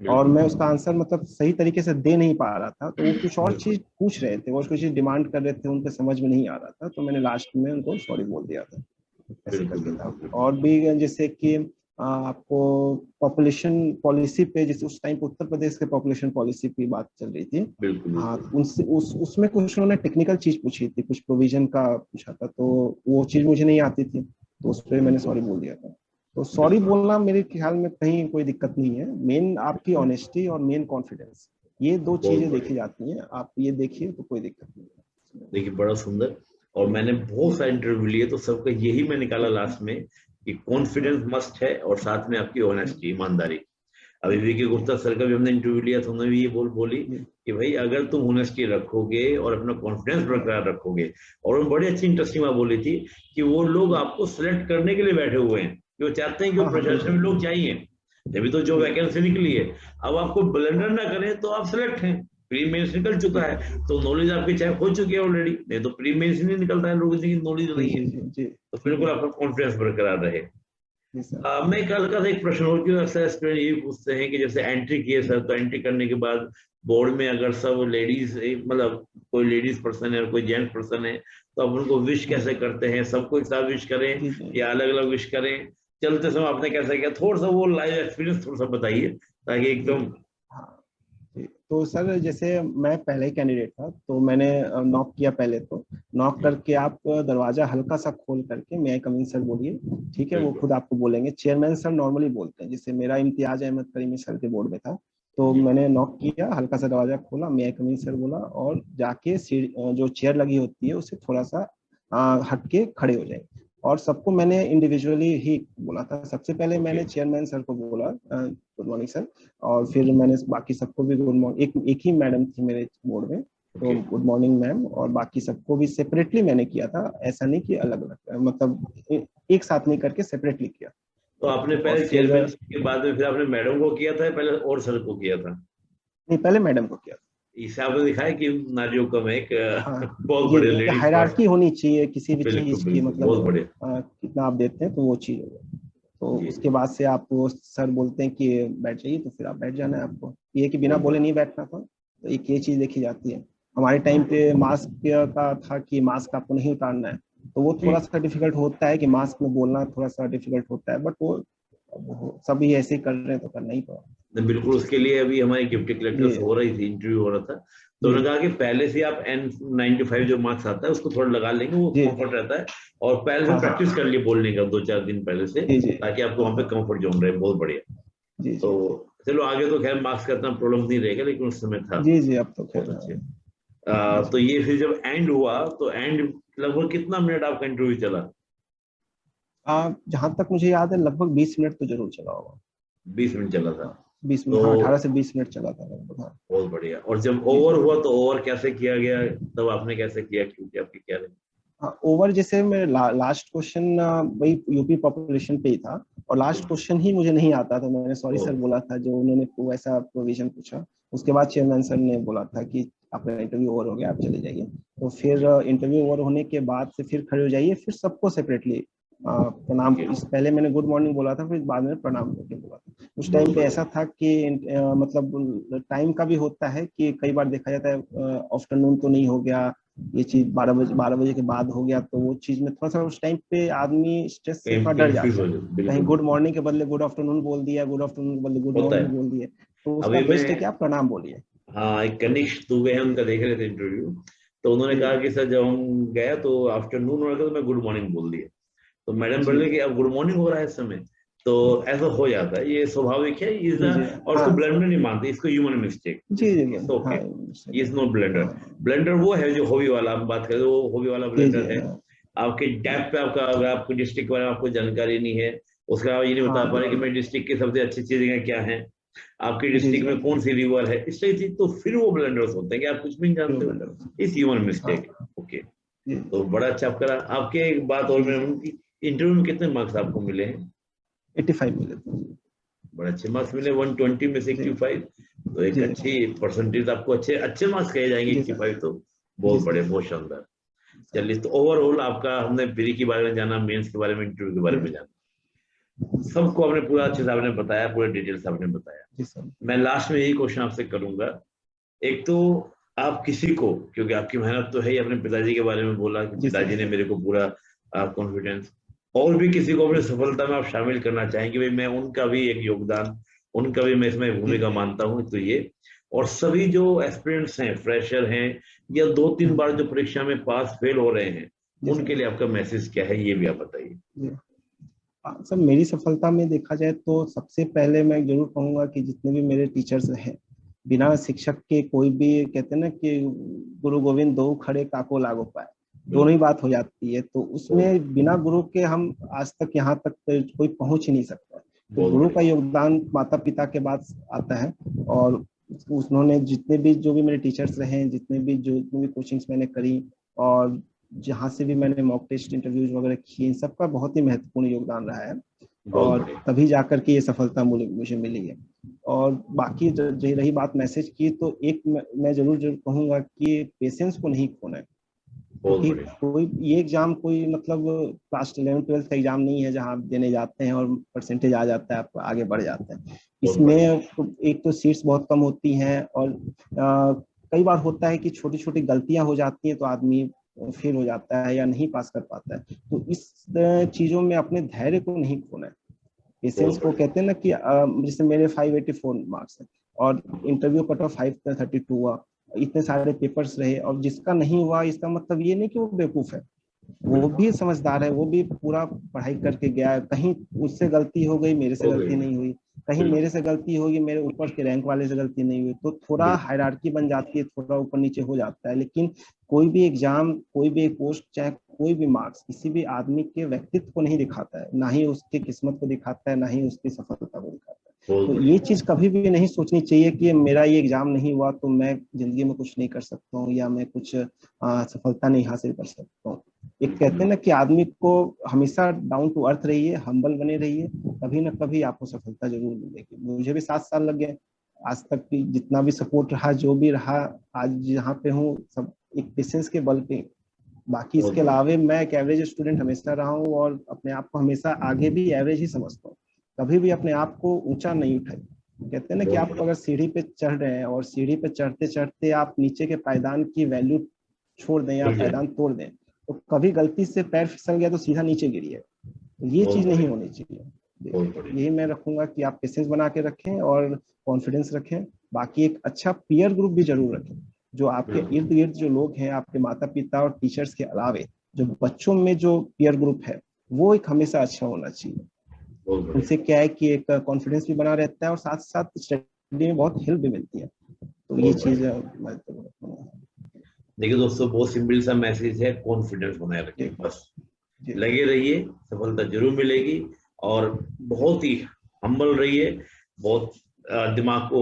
और मैं उसका आंसर मतलब सही तरीके से दे नहीं पा रहा था, तो वो कुछ और चीज पूछ रहे थे, वो कुछ चीज डिमांड कर रहे थे, उनके समझ में नहीं आ रहा था, तो मैंने लास्ट में उनको सॉरी बोल दिया था, ऐसे करके था। और भी जैसे कि आपको पॉपुलेशन पॉलिसी पे, जैसे उस टाइम पे उत्तर प्रदेश के पॉपुलेशन पॉलिसी की बात चल रही थी, हाँ, उनसे उसमें कुछ उन्होंने टेक्निकल चीज पूछी थी, कुछ प्रोविजन का पूछा था, तो वो चीज मुझे नहीं आती थी, तो उस पर मैंने सॉरी बोल दिया था। तो सॉरी बोलना मेरे ख्याल में कहीं कोई दिक्कत नहीं है, मेन आपकी ऑनेस्टी और मेन कॉन्फिडेंस, ये दो चीजें देखी जाती हैं, आप ये देखिए तो कोई दिक्कत नहीं है। देखिए बड़ा सुंदर, और मैंने बहुत सारे इंटरव्यू लिए तो सबका यही मैं निकाला लास्ट में कि कॉन्फिडेंस मस्ट है और साथ में आपकी ऑनेस्टी, ईमानदारी। अभी वीके गुप्ता सर का भी हमने इंटरव्यू लिया था, उन्होंने भी ये बोली कि भाई अगर तुम ऑनेस्टी रखोगे और अपना कॉन्फिडेंस बरकरार रखोगे, और उन्होंने बड़ी अच्छी इंटरेस्टिंग बात बोली थी कि वो लोग आपको सिलेक्ट करने के लिए बैठे हुए हैं, वो चाहते हैं कि प्रशासन में लोग चाहिए, तभी तो जो वैकेंसी निकली है। अब आपको ब्लंडर ना करें तो आप सिलेक्ट हैं, प्री मेंस निकल चुका है, तो नॉलेज आपकी चेक हो चुकी है ऑलरेडी, नहीं तो प्री मेंस नहीं निकलता है, लोगों की नॉलेज नहीं है, तो बिल्कुल आपका कॉन्फिडेंस बरकरार रहे। मैं एक हल्का सा एक प्रश्न और क्यों अक्सर स्टूडेंट यही पूछते हैं कि जैसे एंट्री किए सर, तो एंट्री करने के बाद बोर्ड में अगर सब लेडीज, मतलब कोई लेडीज पर्सन है और कोई जेंट्स पर्सन है, तो आप उनको विश कैसे करते हैं? सबको एक साथ विश करें या अलग अलग विश करें? चलते समय आपने कैसे किया, थोड़ा सा वो लाइव एक्सपीरियंस थोड़ा सा बताइए ताकि एकदम। तो सर जैसे मैं पहले ही कैंडिडेट था, तो मैंने नॉक किया, पहले तो नॉक करके आप दरवाजा हल्का सा खोल करके मैं कम इन सर बोलिए, ठीक है, वो खुद आपको बोलेंगे, चेयरमैन सर नॉर्मली बोलते हैं, जैसे मेरा इम्तियाज अहमद करीमी सर के बोर्ड में था, तो मैंने नॉक किया, हल्का सा दरवाजा खोला, मैं कम इन सर बोला, और जाके जो चेयर लगी होती है उससे थोड़ा सा हट के खड़े हो जाए, और सबको मैंने इंडिविजुअली ही बोला था। सबसे पहले मैंने चेयरमैन सर को बोला गुड मॉर्निंग सर, और फिर मैंने बाकी सबको भी गुड मॉर्निंग, एक ही मैडम थी मेरे बोर्ड में, तो गुड मॉर्निंग मैम, और बाकी सबको भी सेपरेटली मैंने किया था, ऐसा नहीं कि अलग अलग, मतलब एक साथ नहीं करके सेपरेटली किया। तो आपने पहले चेयरमैन के बाद में फिर आपने मैडम को किया था, पहले और सर को किया था? नहीं, पहले मैडम को किया था। इसे आपने दिखाया कि नारियों का में एक बहुत बड़े लेडीज हायरार्की होनी चाहिए किसी भी चीज की, मतलब बहुत बड़े कितना आप देते हैं तो वो चीज होगा, तो उसके बाद से आप वो सर बोलते हैं कि बैठ जाइए, तो फिर आप बैठ जाना है आपको, ये कि बिना बोले नहीं बैठना था, तो एक ये चीज देखी जाती है। हमारे टाइम पे मास्क का था कि मास्क आपको नहीं उतारना है, तो वो थोड़ा सा डिफिकल्ट होता है कि मास्क में बोलना थोड़ा सा डिफिकल्ट होता है, बट वो सभी ऐसे ही कर रहे हैं तो करना ही पड़ा। बिल्कुल, उसके लिए अभी हमारी डिप्टी कलेक्टर्स हो रही थी, इंटरव्यू हो रहा था, तो उन्होंने कहा कि पहले से आप N95 जो मार्क्स आता है उसको थोड़ा लगा लेंगे, वो कंफर्ट रहता है, और पहले से प्रैक्टिस कर लिए बोलने का 2-4 दिन पहले से, ताकि आपको वहाँ पे कंफर्ट जोन रहे। बहुत बढ़िया। तो चलो आगे तो खैर मार्क्स का इतना प्रॉब्लम नहीं रहेगा, लेकिन उस समय था। जी अब तो बहुत अच्छे। तो ये फिर जब एंड हुआ तो एंड लगभग कितना मिनट आपका इंटरव्यू चला? जहां तक मुझे याद है लगभग 20 मिनट तो जरूर चला होगा। 20 मिनट चला था? 20 मिनट, तो हाँ 18 से 20 मिनट चला था लगभग। हाँ बहुत बढ़िया। और जब ओवर हुआ तो ओवर कैसे किया गया, तब आपने कैसे किया, क्योंकि आपकी क्या रही? ओवर जैसे मैं लास्ट क्वेश्चन वही यूपी पॉपुलेशन पे ही था, और लास्ट क्वेश्चन ही मुझे नहीं आता था, मैंने सॉरी सर बोला था, जो उन्होंने वैसा प्रोविजन पूछा। उसके बाद चेयरमैन सर ने बोला था कि आपका इंटरव्यू ओवर हो गया, आप चले जाइए। तो फिर इंटरव्यू ओवर होने के बाद से फिर खड़े हो जाइए, फिर सबको सेपरेटली प्रणाम। इस पहले मैंने गुड मॉर्निंग बोला था, फिर बाद में प्रणाम करके बोला था। उस टाइम पे ऐसा था कि मतलब टाइम का भी होता है कि कई बार देखा जाता है आफ्टरनून तो नहीं हो गया, ये चीज 12 बजे के बाद हो गया, तो वो चीज में थोड़ा सा उस टाइम पे आदमी स्ट्रेस से थोड़ा डर जाता है, कहीं गुड मॉर्निंग के बदले गुड आफ्टरनून बोल दिया, गुड आफ्टरनून के बदले गुड मॉर्निंग बोल दिया, तो उसका बेस्ट है कि आप प्रणाम बोलिए। हाँ, एक कनिष्क दुबे हैं, उनका देख रहे थे इंटरव्यू, तो उन्होंने कहा कि सर जब हम गए तो आफ्टरनून हो रहा था तो मैं गुड मॉर्निंग बोल दिया, तो मैडम बोले कि अब गुड मॉर्निंग हो रहा है इस समय, तो ऐसा हो जाता है, ये स्वाभाविक है, और इसको ब्लेंडर नहीं मानते, इसको human mistake, okay, is not blender. Blender वो है जो हॉबी वाला हम बात करें, वो हॉबी वाला ब्लेंडर है। आपके डेप्थ पे आपका, अगर आपको डिस्ट्रिक्ट के बारे में आपको जानकारी नहीं है, उसका आप ये नहीं बता पा रहे कि मेरे डिस्ट्रिक्ट की सबसे अच्छी चीजें क्या हैं, आपकी डिस्ट्रिक्ट में कौन सी रिवर है, इस तरह चीज, तो फिर वो ब्लेंडर्स होते हैं कि आप कुछ भी नहीं जानते हो, इस ह्यूमन मिस्टेक। ओके, तो बड़ा अच्छा आप करा। आपके एक बात और मैं, इंटरव्यू में कितने मार्क्स आपको मिले हैं? 85 मिले थे। बड़े अच्छे मार्क्स मिले, 120 में से 85, तो एक अच्छी परसेंटेज आपको, अच्छे मार्क्स कहे जाएंगे 85, तो बहुत बड़े, बहुत शानदार। चलिए, तो ओवरऑल आपका हमने प्री के बारे में जाना, मेंस के बारे में, इंटरव्यू के बारे में जाना, सबको आपने पूरा अच्छे से आपने बताया, पूरे डिटेल्स आपने बताया। मैं लास्ट में यही क्वेश्चन आपसे करूंगा, एक तो आप किसी को, क्योंकि आपकी मेहनत तो है ही, अपने पिताजी के बारे में बोला कि पिताजी ने मेरे को पूरा कॉन्फिडेंस, और भी किसी को अपनी सफलता में आप शामिल करना चाहेंगे, भाई मैं उनका भी एक योगदान, उनका भी मैं इसमें भूमिका मानता हूँ, तो ये, और सभी जो एस्पिरेंट्स हैं, फ्रेशर हैं, या 2-3 बार जो परीक्षा में पास फेल हो रहे हैं, उनके लिए आपका मैसेज क्या है, ये भी आप बताइए। सर मेरी सफलता में देखा जाए तो सबसे पहले मैं जरूर कहूंगा कि जितने भी मेरे टीचर्स हैं, बिना शिक्षक के कोई भी, कहते हैं ना कि गुरु गोविंद दो खड़े काको लागो पाए, दोनों ही बात हो जाती है, तो उसमें बिना गुरु के हम आज तक यहाँ तक कोई पहुंच ही नहीं सकता। तो गुरु का योगदान माता पिता के बाद आता है, और उन्होंने जितने भी, जो भी मेरे टीचर्स रहे, जितने भी कोचिंग्स मैंने करी, और जहाँ से भी मैंने मॉक टेस्ट इंटरव्यूज वगैरह किए, इन सबका बहुत ही महत्वपूर्ण योगदान रहा है, और तभी जाकर के ये सफलता मुझे मिली है। और बाकी रही बात मैसेज की, तो एक मैं जरूर कहूंगा कि पेशेंस को नहीं खोना है, क्योंकि कोई ये एग्जाम कोई मतलब क्लास 11-12 का एग्जाम नहीं है जहां आप देने जाते हैं और परसेंटेज आ जाता है, आप आगे बढ़ जाते हैं। इसमें एक तो सीट्स बहुत कम होती हैं, और कई बार होता है कि छोटी छोटी गलतियां हो जाती हैं तो आदमी फेल हो जाता है या नहीं पास कर पाता है। तो इस चीजों में अपने धैर्य को नहीं खोना है, पेशेंस को, कहते हैं ना कि जैसे मेरे 584 मार्क्स है और इंटरव्यू कट ऑफ 532 हुआ, इतने सारे पेपर्स रहे, और जिसका नहीं हुआ इसका मतलब ये नहीं कि वो बेवकूफ है, वो भी समझदार है, वो भी पूरा पढ़ाई करके गया, कहीं उससे गलती हो गई, मेरे से गलती नहीं हुई, कहीं मेरे से गलती होगी, मेरे ऊपर के रैंक वाले से गलती नहीं हुई, तो थोड़ा हायरार्की बन जाती है, थोड़ा ऊपर नीचे हो जाता है। लेकिन कोई भी एग्जाम, कोई भी पोस्ट, चाहे कोई भी मार्क्स किसी भी आदमी के व्यक्तित्व को नहीं दिखाता है, ना ही उसकी किस्मत को दिखाता है, ना ही उसकी सफलता को दिखाता है। तो ये चीज कभी भी नहीं सोचनी चाहिए कि मेरा ये एग्जाम नहीं हुआ तो मैं जिंदगी में कुछ नहीं कर सकता हूँ, या मैं कुछ सफलता नहीं हासिल कर सकता हूँ। एक कहते हैं ना कि आदमी को हमेशा डाउन टू अर्थ रहिए, हम्बल बने रहिए, कभी ना कभी आपको सफलता जरूर मिलेगी। मुझे भी 7 साल लग गए, आज तक भी जितना भी सपोर्ट रहा, जो भी रहा, आज यहाँ पे हूँ, सब एक पेशेंस के बल पे। बाकी इसके अलावा मैं एक एवरेज स्टूडेंट हमेशा रहा हूँ, और अपने आप को हमेशा आगे भी एवरेज ही समझता हूँ, कभी भी अपने आप को ऊंचा नहीं उठाई। कहते हैं ना कि आप अगर सीढ़ी पे चढ़ रहे हैं और सीढ़ी पे चढ़ते चढ़ते आप नीचे के पायदान की वैल्यू छोड़ दें या पायदान तोड़ दें, तो कभी गलती से पैर फिसल गया तो सीधा नीचे गिरिए। ये चीज नहीं होनी चाहिए। यही मैं रखूंगा कि आप पेशेंस बना के रखें और कॉन्फिडेंस रखें। बाकी एक अच्छा पीयर ग्रुप भी जरूर रखें, जो आपके इर्द गिर्द जो लोग हैं, आपके माता पिता और टीचर्स के अलावे जो बच्चों में जो पीयर ग्रुप है वो एक हमेशा अच्छा होना चाहिए। उनसे क्या है कि एक कॉन्फिडेंस भी बना रहता है और साथ साथ स्टडी में बहुत हेल्प भी मिलती है। तो ये चीज देखिए दोस्तों, बहुत सिंपल सा मैसेज है, कॉन्फिडेंस बनाए रखिए, बस लगे रहिए, सफलता जरूर मिलेगी। और बहुत ही हम्बल रहिए, बहुत दिमाग को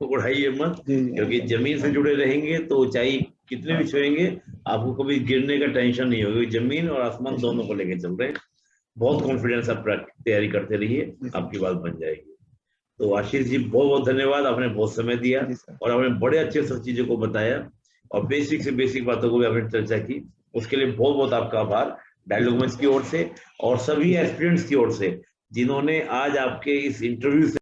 उड़ाइए मत, क्योंकि जमीन से जुड़े रहेंगे तो ऊंचाई कितने भी छुएंगे आपको कभी गिरने का टेंशन नहीं होगी। जमीन और आसमान दोनों को लेकर चल रहे हैं। बहुत कॉन्फिडेंस आप तैयारी करते रहिए, आपकी बात बन जाएगी। तो आशीष जी बहुत बहुत धन्यवाद, आपने बहुत समय दिया और आपने बड़े अच्छे सब चीजों को बताया और बेसिक से बेसिक बातों को भी आपने चर्चा की। उसके लिए बहुत बहुत आपका आभार डायलॉग मंच की ओर से और सभी एस्पिरेंट्स की ओर से, जिन्होंने आज आपके इस इंटरव्यू से